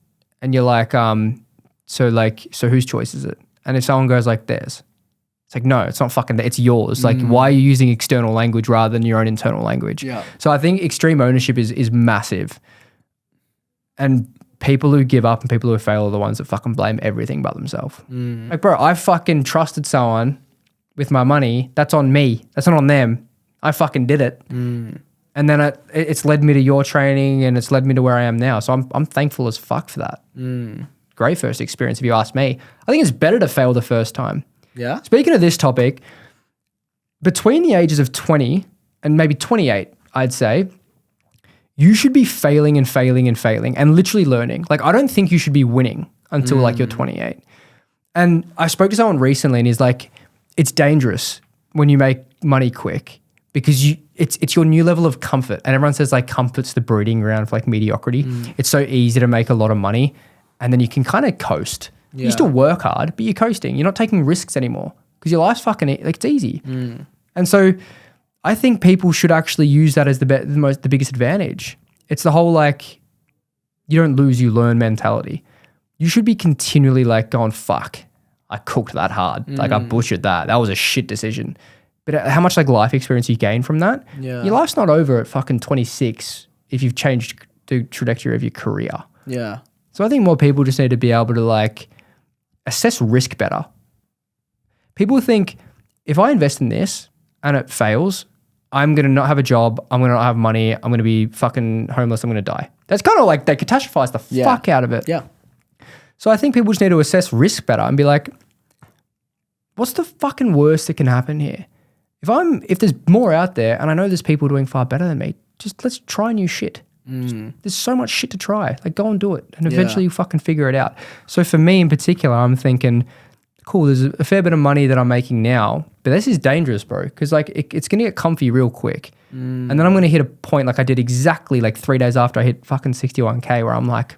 and you're like, so whose choice is it? And if someone goes like theirs, it's like, no, it's not fucking it's yours. Like why are you using external language rather than your own internal language? Yeah. So I think extreme ownership is massive. And people who give up and people who fail are the ones that fucking blame everything but themselves. Like, bro, I fucking trusted someone with my money. That's on me. That's not on them. I fucking did it. And then it's led me to your training and it's led me to where I am now. So I'm thankful as fuck for that. Great first experience if you ask me. I think it's better to fail the first time. Yeah. Speaking of this topic, between the ages of 20 and maybe 28, I'd say, you should be failing and failing and failing and literally learning. Like, I don't think you should be winning until like you're 28. And I spoke to someone recently and he's like, it's dangerous when you make money quick because it's your new level of comfort. And everyone says like comfort's the breeding ground for like mediocrity. It's so easy to make a lot of money and then you can kind of coast. Yeah. You still work hard, but you're coasting. You're not taking risks anymore because your life's fucking, like it's easy. And so I think people should actually use that as the biggest advantage. It's the whole like, you don't lose, you learn mentality. You should be continually like going, fuck, I cooked that hard. Like I butchered that. That was a shit decision. But how much like life experience you gain from that? Yeah. Your life's not over at fucking 26 if you've changed the trajectory of your career. Yeah. So I think more people just need to be able to like assess risk better. People think if I invest in this and it fails, I'm going to not have a job. I'm going to not have money. I'm going to be fucking homeless. I'm going to die. That's kind of like they catastrophize the fuck out of it. Yeah. So I think people just need to assess risk better and be like, what's the fucking worst that can happen here? If there's more out there and I know there's people doing far better than me, just let's try new shit. There's so much shit to try. Like go and do it. And eventually you fucking figure it out. So for me in particular, I'm thinking, cool, there's a fair bit of money that I'm making now, but this is dangerous, bro. Because like it's going to get comfy real quick. And then I'm going to hit a point like I did exactly like 3 days after I hit fucking 61K where I'm like,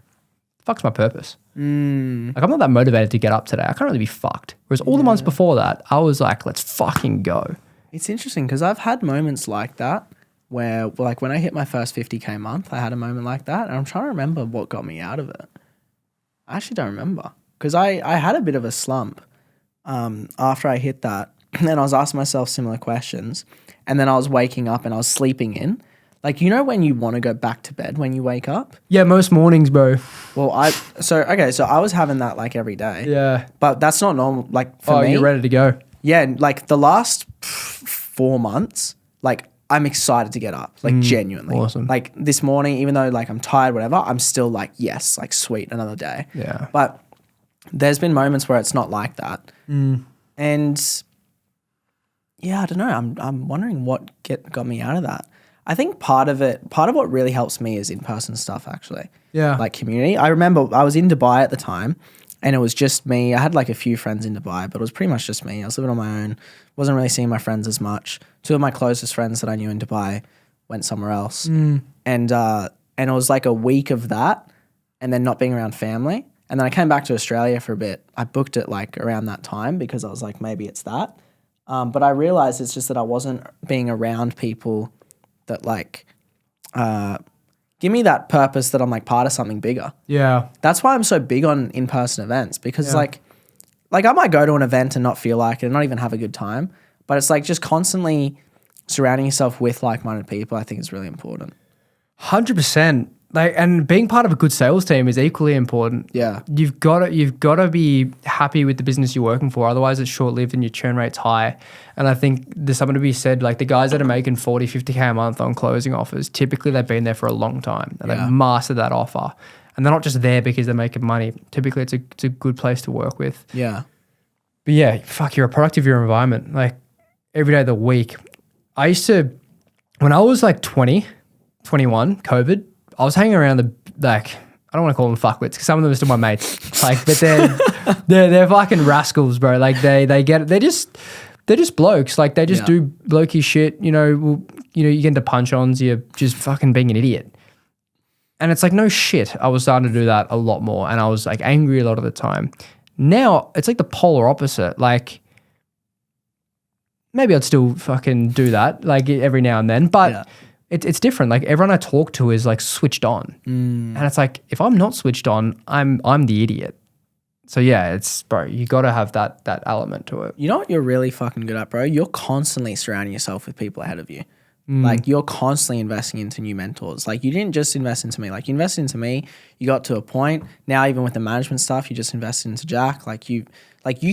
fuck's my purpose? Like I'm not that motivated to get up today. I can't really be fucked. Whereas all the months before that, I was like, let's fucking go. It's interesting because I've had moments like that where like when I hit my first 50K month, I had a moment like that. And I'm trying to remember what got me out of it. I actually don't remember because I had a bit of a slump after I hit that. And I was asking myself similar questions. And then I was waking up and I was sleeping in. Like, you know when you want to go back to bed when you wake up? Yeah, most mornings, bro. Well, so I was having that like every day. Yeah. But that's not normal. Like for me. You're ready to go. Yeah, like the last 4 months, like I'm excited to get up, like genuinely. Awesome. Like this morning, even though like I'm tired, whatever, I'm still like, yes, like sweet, another day. Yeah. But there's been moments where it's not like that. And yeah, I don't know. I'm wondering what got me out of that. I think part of what really helps me is in-person stuff actually. Yeah. Like community. I remember I was in Dubai at the time and it was just me. I had like a few friends in Dubai, but it was pretty much just me. I was living on my own. Wasn't really seeing my friends as much. 2 of my closest friends that I knew in Dubai went somewhere else. And it was like a week of that and then not being around family. And then I came back to Australia for a bit. I booked it like around that time because I was like, maybe it's that. But I realized it's just that I wasn't being around people that like give give me that purpose that I'm like part of something bigger. Yeah. That's why I'm so big on in-person events, because Yeah. like I might go to an event and not feel like it and not even have a good time, but it's like just constantly surrounding yourself with like-minded people, I think is really important. 100%. Like, and being part of a good sales team is equally important. Yeah. You've got to be happy with the business you're working for. Otherwise, it's short-lived and your churn rate's high. And I think there's something to be said. Like the guys that are making 40, 50K a month on closing offers, typically they've been there for a long time and they've mastered that offer. And they're not just there because they're making money. Typically, it's a good place to work with. Yeah. But yeah, fuck, you're a product of your environment. Like every day of the week. I used to, when I was like 20, 21, COVID, I was hanging around I don't want to call them fuckwits because some of them are still my mates. Like, but they're fucking rascals, bro. Like they're just blokes. Like they just do blokey shit. You know, you get into punch-ons. You're just fucking being an idiot. And it's like, no shit. I was starting to do that a lot more, and I was like angry a lot of the time. Now it's like the polar opposite. Like maybe I'd still fucking do that like every now and then, but. It's different. Like everyone I talk to is like switched on, and it's like if I'm not switched on, I'm the idiot. So yeah, it's bro. You got to have that element to it. You know what you're really fucking good at, bro? You're constantly surrounding yourself with people ahead of you. Like you're constantly investing into new mentors. Like you didn't just invest into me. Like you invested into me. You got to a point. Now even with the management stuff, you just invested into Jack. Like you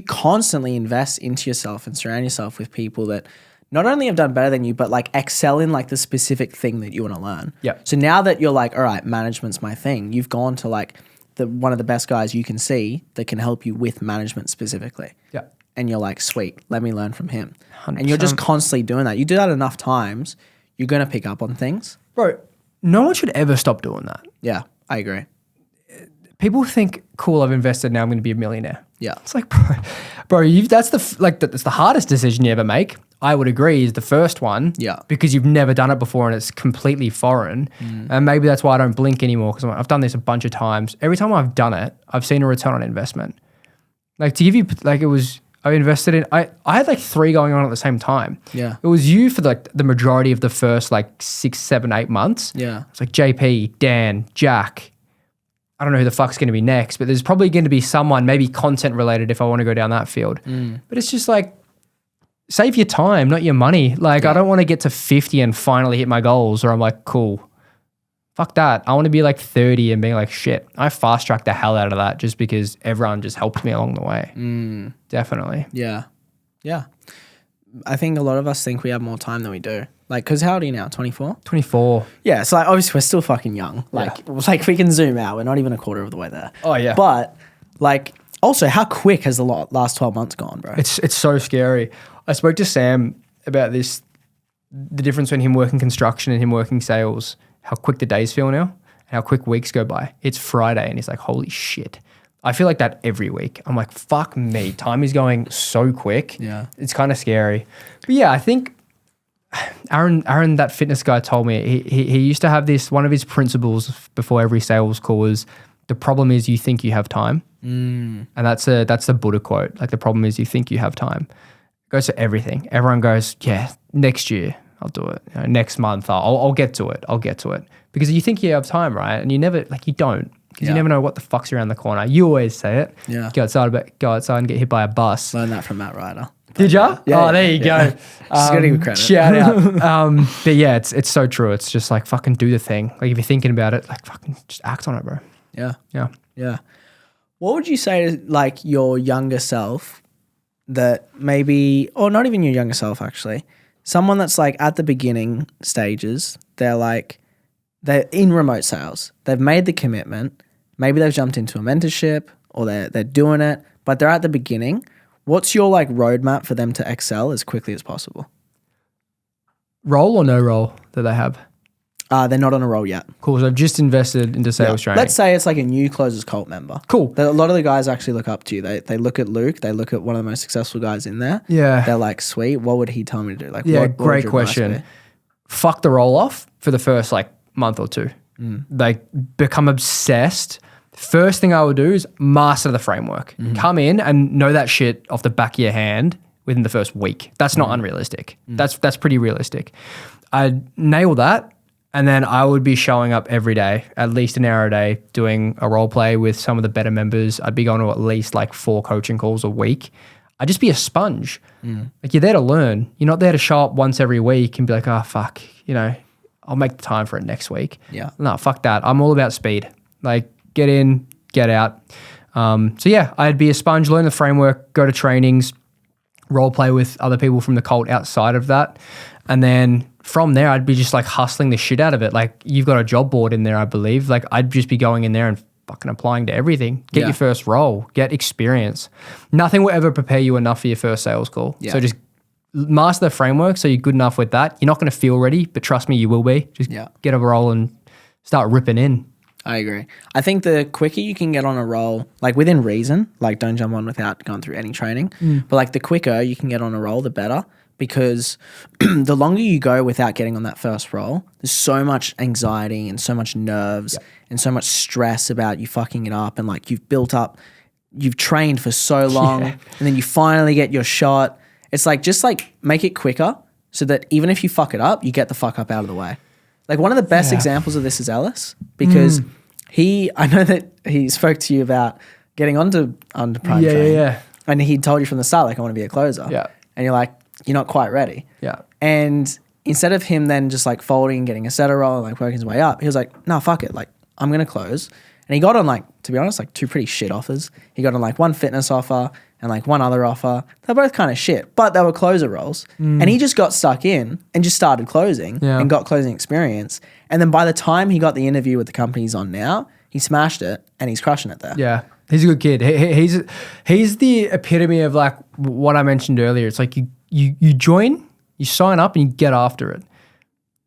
constantly invest into yourself and surround yourself with people that not only have done better than you, but like excel in like the specific thing that you want to learn. Yeah. So now that you're like, all right, management's my thing, you've gone to like one of the best guys you can see that can help you with management specifically. Yeah. And you're like, sweet, let me learn from him. 100%. And you're just constantly doing that. You do that enough times, you're going to pick up on things. Bro, no one should ever stop doing that. Yeah, I agree. People think, cool, I've invested, now I'm going to be a millionaire. Yeah. It's like, bro, that's the hardest decision you ever make. I would agree is the first one. Yeah. Because you've never done it before and it's completely foreign. And maybe that's why I don't blink anymore, because I've done this a bunch of times. Every time I've done it, I've seen a return on investment. Like to give you, like I invested in, I had like 3 going on at the same time. Yeah. It was you for like the majority of the first like 6, 7, 8 months. Yeah. It's like JP, Dan, Jack. I don't know who the fuck's going to be next, but there's probably going to be someone, maybe content related if I want to go down that field. But it's just like, save your time, not your money. Like I don't want to get to 50 and finally hit my goals, or I'm like, cool. Fuck that. I want to be like 30 and being like, shit, I fast tracked the hell out of that just because everyone just helped me along the way. Definitely. Yeah. Yeah. I think a lot of us think we have more time than we do. Like, because how old are you now? 24? 24. Yeah. So like, obviously we're still fucking young. Like we can zoom out. We're not even a quarter of the way there. Oh yeah. But like, also how quick has the last 12 months gone, bro? It's so scary. I spoke to Sam about this, the difference between him working construction and him working sales, how quick the days feel now, and how quick weeks go by. It's Friday and he's like, holy shit. I feel like that every week. I'm like, fuck me. Time is going so quick. Yeah. It's kind of scary. But yeah, I think Aaron, that fitness guy told me, he used to have this, one of his principles before every sales call was, the problem is you think you have time. And that's the Buddha quote. Like the problem is you think you have time. It goes to everything. Everyone goes, yeah, next year I'll do it. You know, next month I'll get to it. I'll get to it. Because you think you have time, right? And you never, like you don't. Because you never know what the fuck's around the corner. You always say it. Yeah. Go outside and get hit by a bus. Learned that from Matt Ryder. Did ya? Yeah, oh, there you go. Just gotta give credit. Shout out. But yeah, it's so true. It's just like fucking do the thing. Like if you're thinking about it, like fucking just act on it, bro. Yeah. Yeah. Yeah. What would you say to like your younger self that maybe, or not even your younger self actually, someone that's like at the beginning stages, they're in remote sales. They've made the commitment. Maybe they've jumped into a mentorship or they're doing it, but they're at the beginning. What's your like roadmap for them to excel as quickly as possible? Role or no role that they have? They're not on a roll yet. Cool. So I've just invested into sales training. Let's say it's like a new Closers Cult member. Cool. A lot of the guys actually look up to you. They look at Luke. They look at one of the most successful guys in there. Yeah. They're like, sweet. What would he tell me to do? Like, Yeah, what would great your advice question. be? Fuck the roll off for the first like month or two. Like become obsessed. First thing I would do is master the framework. Come in and know that shit off the back of your hand within the first week. That's not unrealistic. That's pretty realistic. I nail that. And then I would be showing up every day, at least an hour a day, doing a role play with some of the better members. I'd be going to at least like 4 coaching calls a week. I'd just be a sponge. Like, you're there to learn. You're not there to show up once every week and be like, oh, fuck, you know, I'll make the time for it next week. Yeah. No, fuck that. I'm all about speed. Like, get in, get out. So yeah, I'd be a sponge, learn the framework, go to trainings, role play with other people from the cult outside of that. And then from there, I'd be just like hustling the shit out of it. Like, you've got a job board in there, I believe. Like, I'd just be going in there and fucking applying to everything. Get your first role, get experience. Nothing will ever prepare you enough for your first sales call. Yeah. So just master the framework so you're good enough with that. You're not going to feel ready, but trust me, you will be. Just get a role and start ripping in. I agree. I think the quicker you can get on a roll, like within reason, like don't jump on without going through any training, but like the quicker you can get on a roll, the better, because the longer you go without getting on that first roll, there's so much anxiety and so much nerves and so much stress about you fucking it up, and like you've built up, you've trained for so long and then you finally get your shot. It's like, just like make it quicker so that even if you fuck it up, you get the fuck up out of the way. Like, one of the best examples of this is Ellis, because I know that he spoke to you about getting onto Prime Train. And he told you from the start, like, I want to be a closer. Yeah. And you're like, you're not quite ready. Yeah. And instead of him then just like folding and getting a setter role and like working his way up, he was like, no, fuck it. Like, I'm going to close. And he got on, like, to be honest, like 2 pretty shit offers. He got on like 1 fitness offer and like 1 other offer. They're both kind of shit, but they were closer roles. And he just got stuck in and just started closing and got closing experience. And then by the time he got the interview with the company he's on now, he smashed it and he's crushing it there. Yeah. He's a good kid. He's the epitome of like what I mentioned earlier. It's like you join, you sign up and you get after it.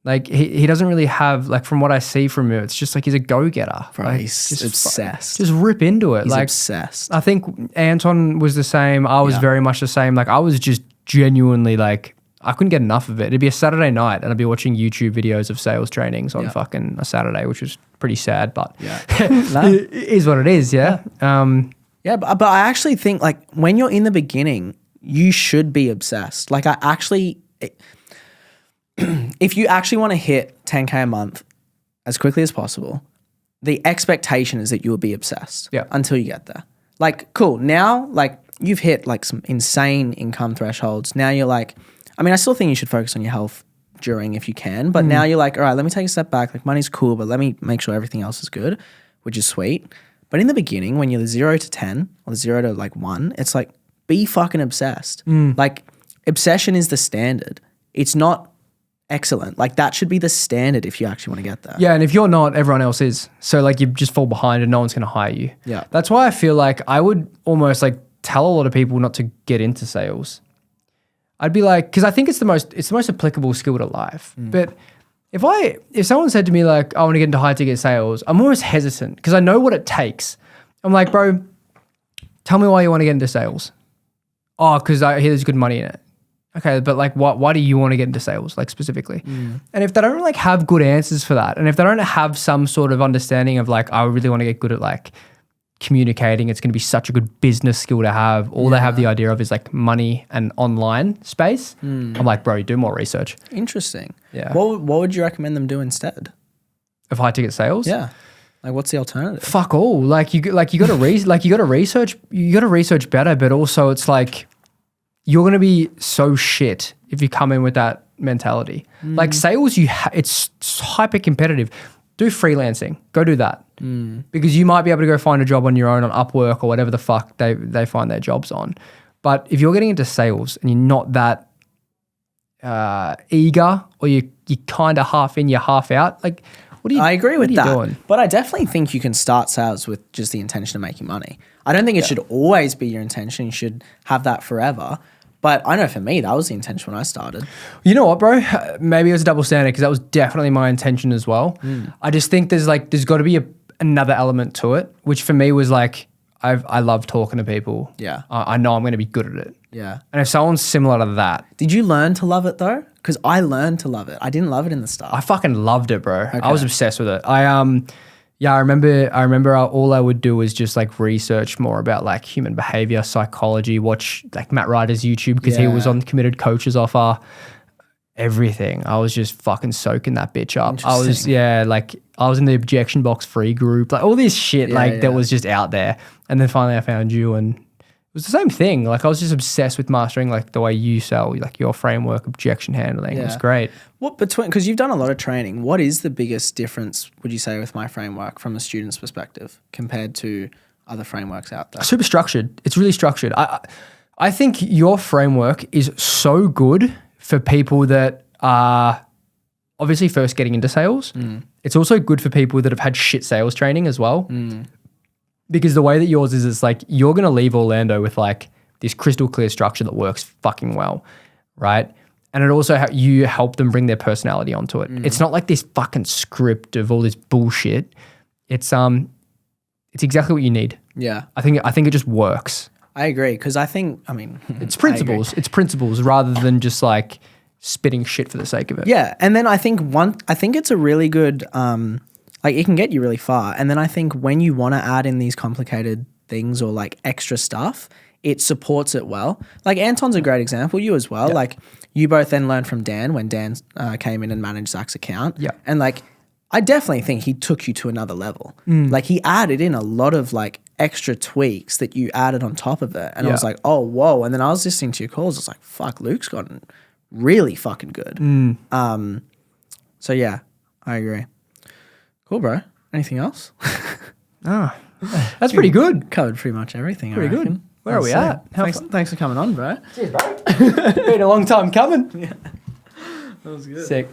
Like, he doesn't really have, like, from what I see from him, it's just like he's a go-getter. Bro, like, he's just obsessed. Just rip into it. He's like, obsessed. I think Anton was the same. I was very much the same. Like, I was just genuinely like, I couldn't get enough of it. It'd be a Saturday night and I'd be watching YouTube videos of sales trainings on fucking a Saturday, which was pretty sad, but it is what it is, yeah. But I actually think, like, when you're in the beginning, you should be obsessed. Like, if you actually want to hit 10K a month as quickly as possible, the expectation is that you will be obsessed until you get there. Like, cool. Now, like, you've hit like some insane income thresholds. Now you're like, I mean, I still think you should focus on your health during if you can, but now you're like, all right, let me take a step back. Like, money's cool, but let me make sure everything else is good, which is sweet. But in the beginning, when you're the 0 to 10 or the 0 to like 1, it's like, be fucking obsessed. Like, obsession is the standard. It's not excellent. Like, that should be the standard if you actually want to get there. Yeah, and if you're not, everyone else is. So like, you just fall behind and no one's going to hire you. Yeah. That's why I feel like I would almost like tell a lot of people not to get into sales. I'd be like, because I think it's the most applicable skill to life. But if someone said to me like, I want to get into high ticket sales, I'm almost hesitant because I know what it takes. I'm like, bro, tell me why you want to get into sales. Oh, because I hear there's good money in it. Okay, but like, why do you want to get into sales, like, specifically? And if they don't like have good answers for that, and if they don't have some sort of understanding of like, I really want to get good at like communicating, it's going to be such a good business skill to have. All they have the idea of is like money and online space. I'm like, bro, do more research. Interesting. Yeah. What would you recommend them do instead of high ticket sales? Yeah. Like, what's the alternative? Fuck all. Like you got to research. You got to research better, but also it's like, you're going to be so shit if you come in with that mentality. Like, sales, it's hyper competitive. Do freelancing. Go do that. Because you might be able to go find a job on your own on Upwork or whatever the fuck they find their jobs on. But if you're getting into sales and you're not that eager, or you're kind of half in, you're half out, like, what are you doing? I agree with that. But I definitely think you can start sales with just the intention of making money. I don't think it should always be your intention. You should have that forever. But I know for me, that was the intention when I started. You know what, bro? Maybe it was a double standard because that was definitely my intention as well. I just think there's got to be another element to it, which for me was like, I love talking to people. Yeah. I know I'm going to be good at it. Yeah. And if someone's similar to that. Did you learn to love it though? Because I learned to love it. I didn't love it in the start. I fucking loved it, bro. Okay. I was obsessed with it. I remember all I would do was just like research more about like human behavior, psychology, watch like Matt Ryder's YouTube because he was on Committed Coaches offer. everything. I was just fucking soaking that bitch up. I was, Interesting. I was in the objection box free group, like all this shit, that was just out there. And then finally I found you, and it was the same thing. Like I was just obsessed with mastering like the way you sell, like your framework, objection handling. It was Yeah. great. What between, because you've done a lot of training, what is the biggest difference, would you say, with my framework from a student's perspective compared to other frameworks out there? Super structured. It's really structured. I think your framework is so good for people that are obviously first getting into sales. It's also good for people that have had shit sales training as well. Because the way that yours is, it's like you're going to leave Orlando with like this crystal clear structure that works fucking well, right? And it also you help them bring their personality onto it. It's not like this fucking script of all this bullshit. It's exactly what you need. Yeah, I think it just works. I agree, because I think, I mean, It's principles. It's principles rather than just like spitting shit for the sake of it. Yeah, and then I think it's a really good, like it can get you really far. And then I think when you want to add in these complicated things or like extra stuff, it supports it well. Like Anton's a great example, you as well. Like you both then learned from Dan when Dan came in and managed Zach's account. Yeah. And like, I definitely think he took you to another level. Like he added in a lot of like extra tweaks that you added on top of it. And I was like, oh, whoa. And then I was listening to your calls. I was like, fuck, Luke's gotten really fucking good. So yeah, I agree. Cool, bro. Anything else? That's pretty good. Covered pretty much everything. Pretty I good. reckon. Where are we at? Thanks for coming on, bro. Cheers, bro. Been a long time coming. That was good. Sick.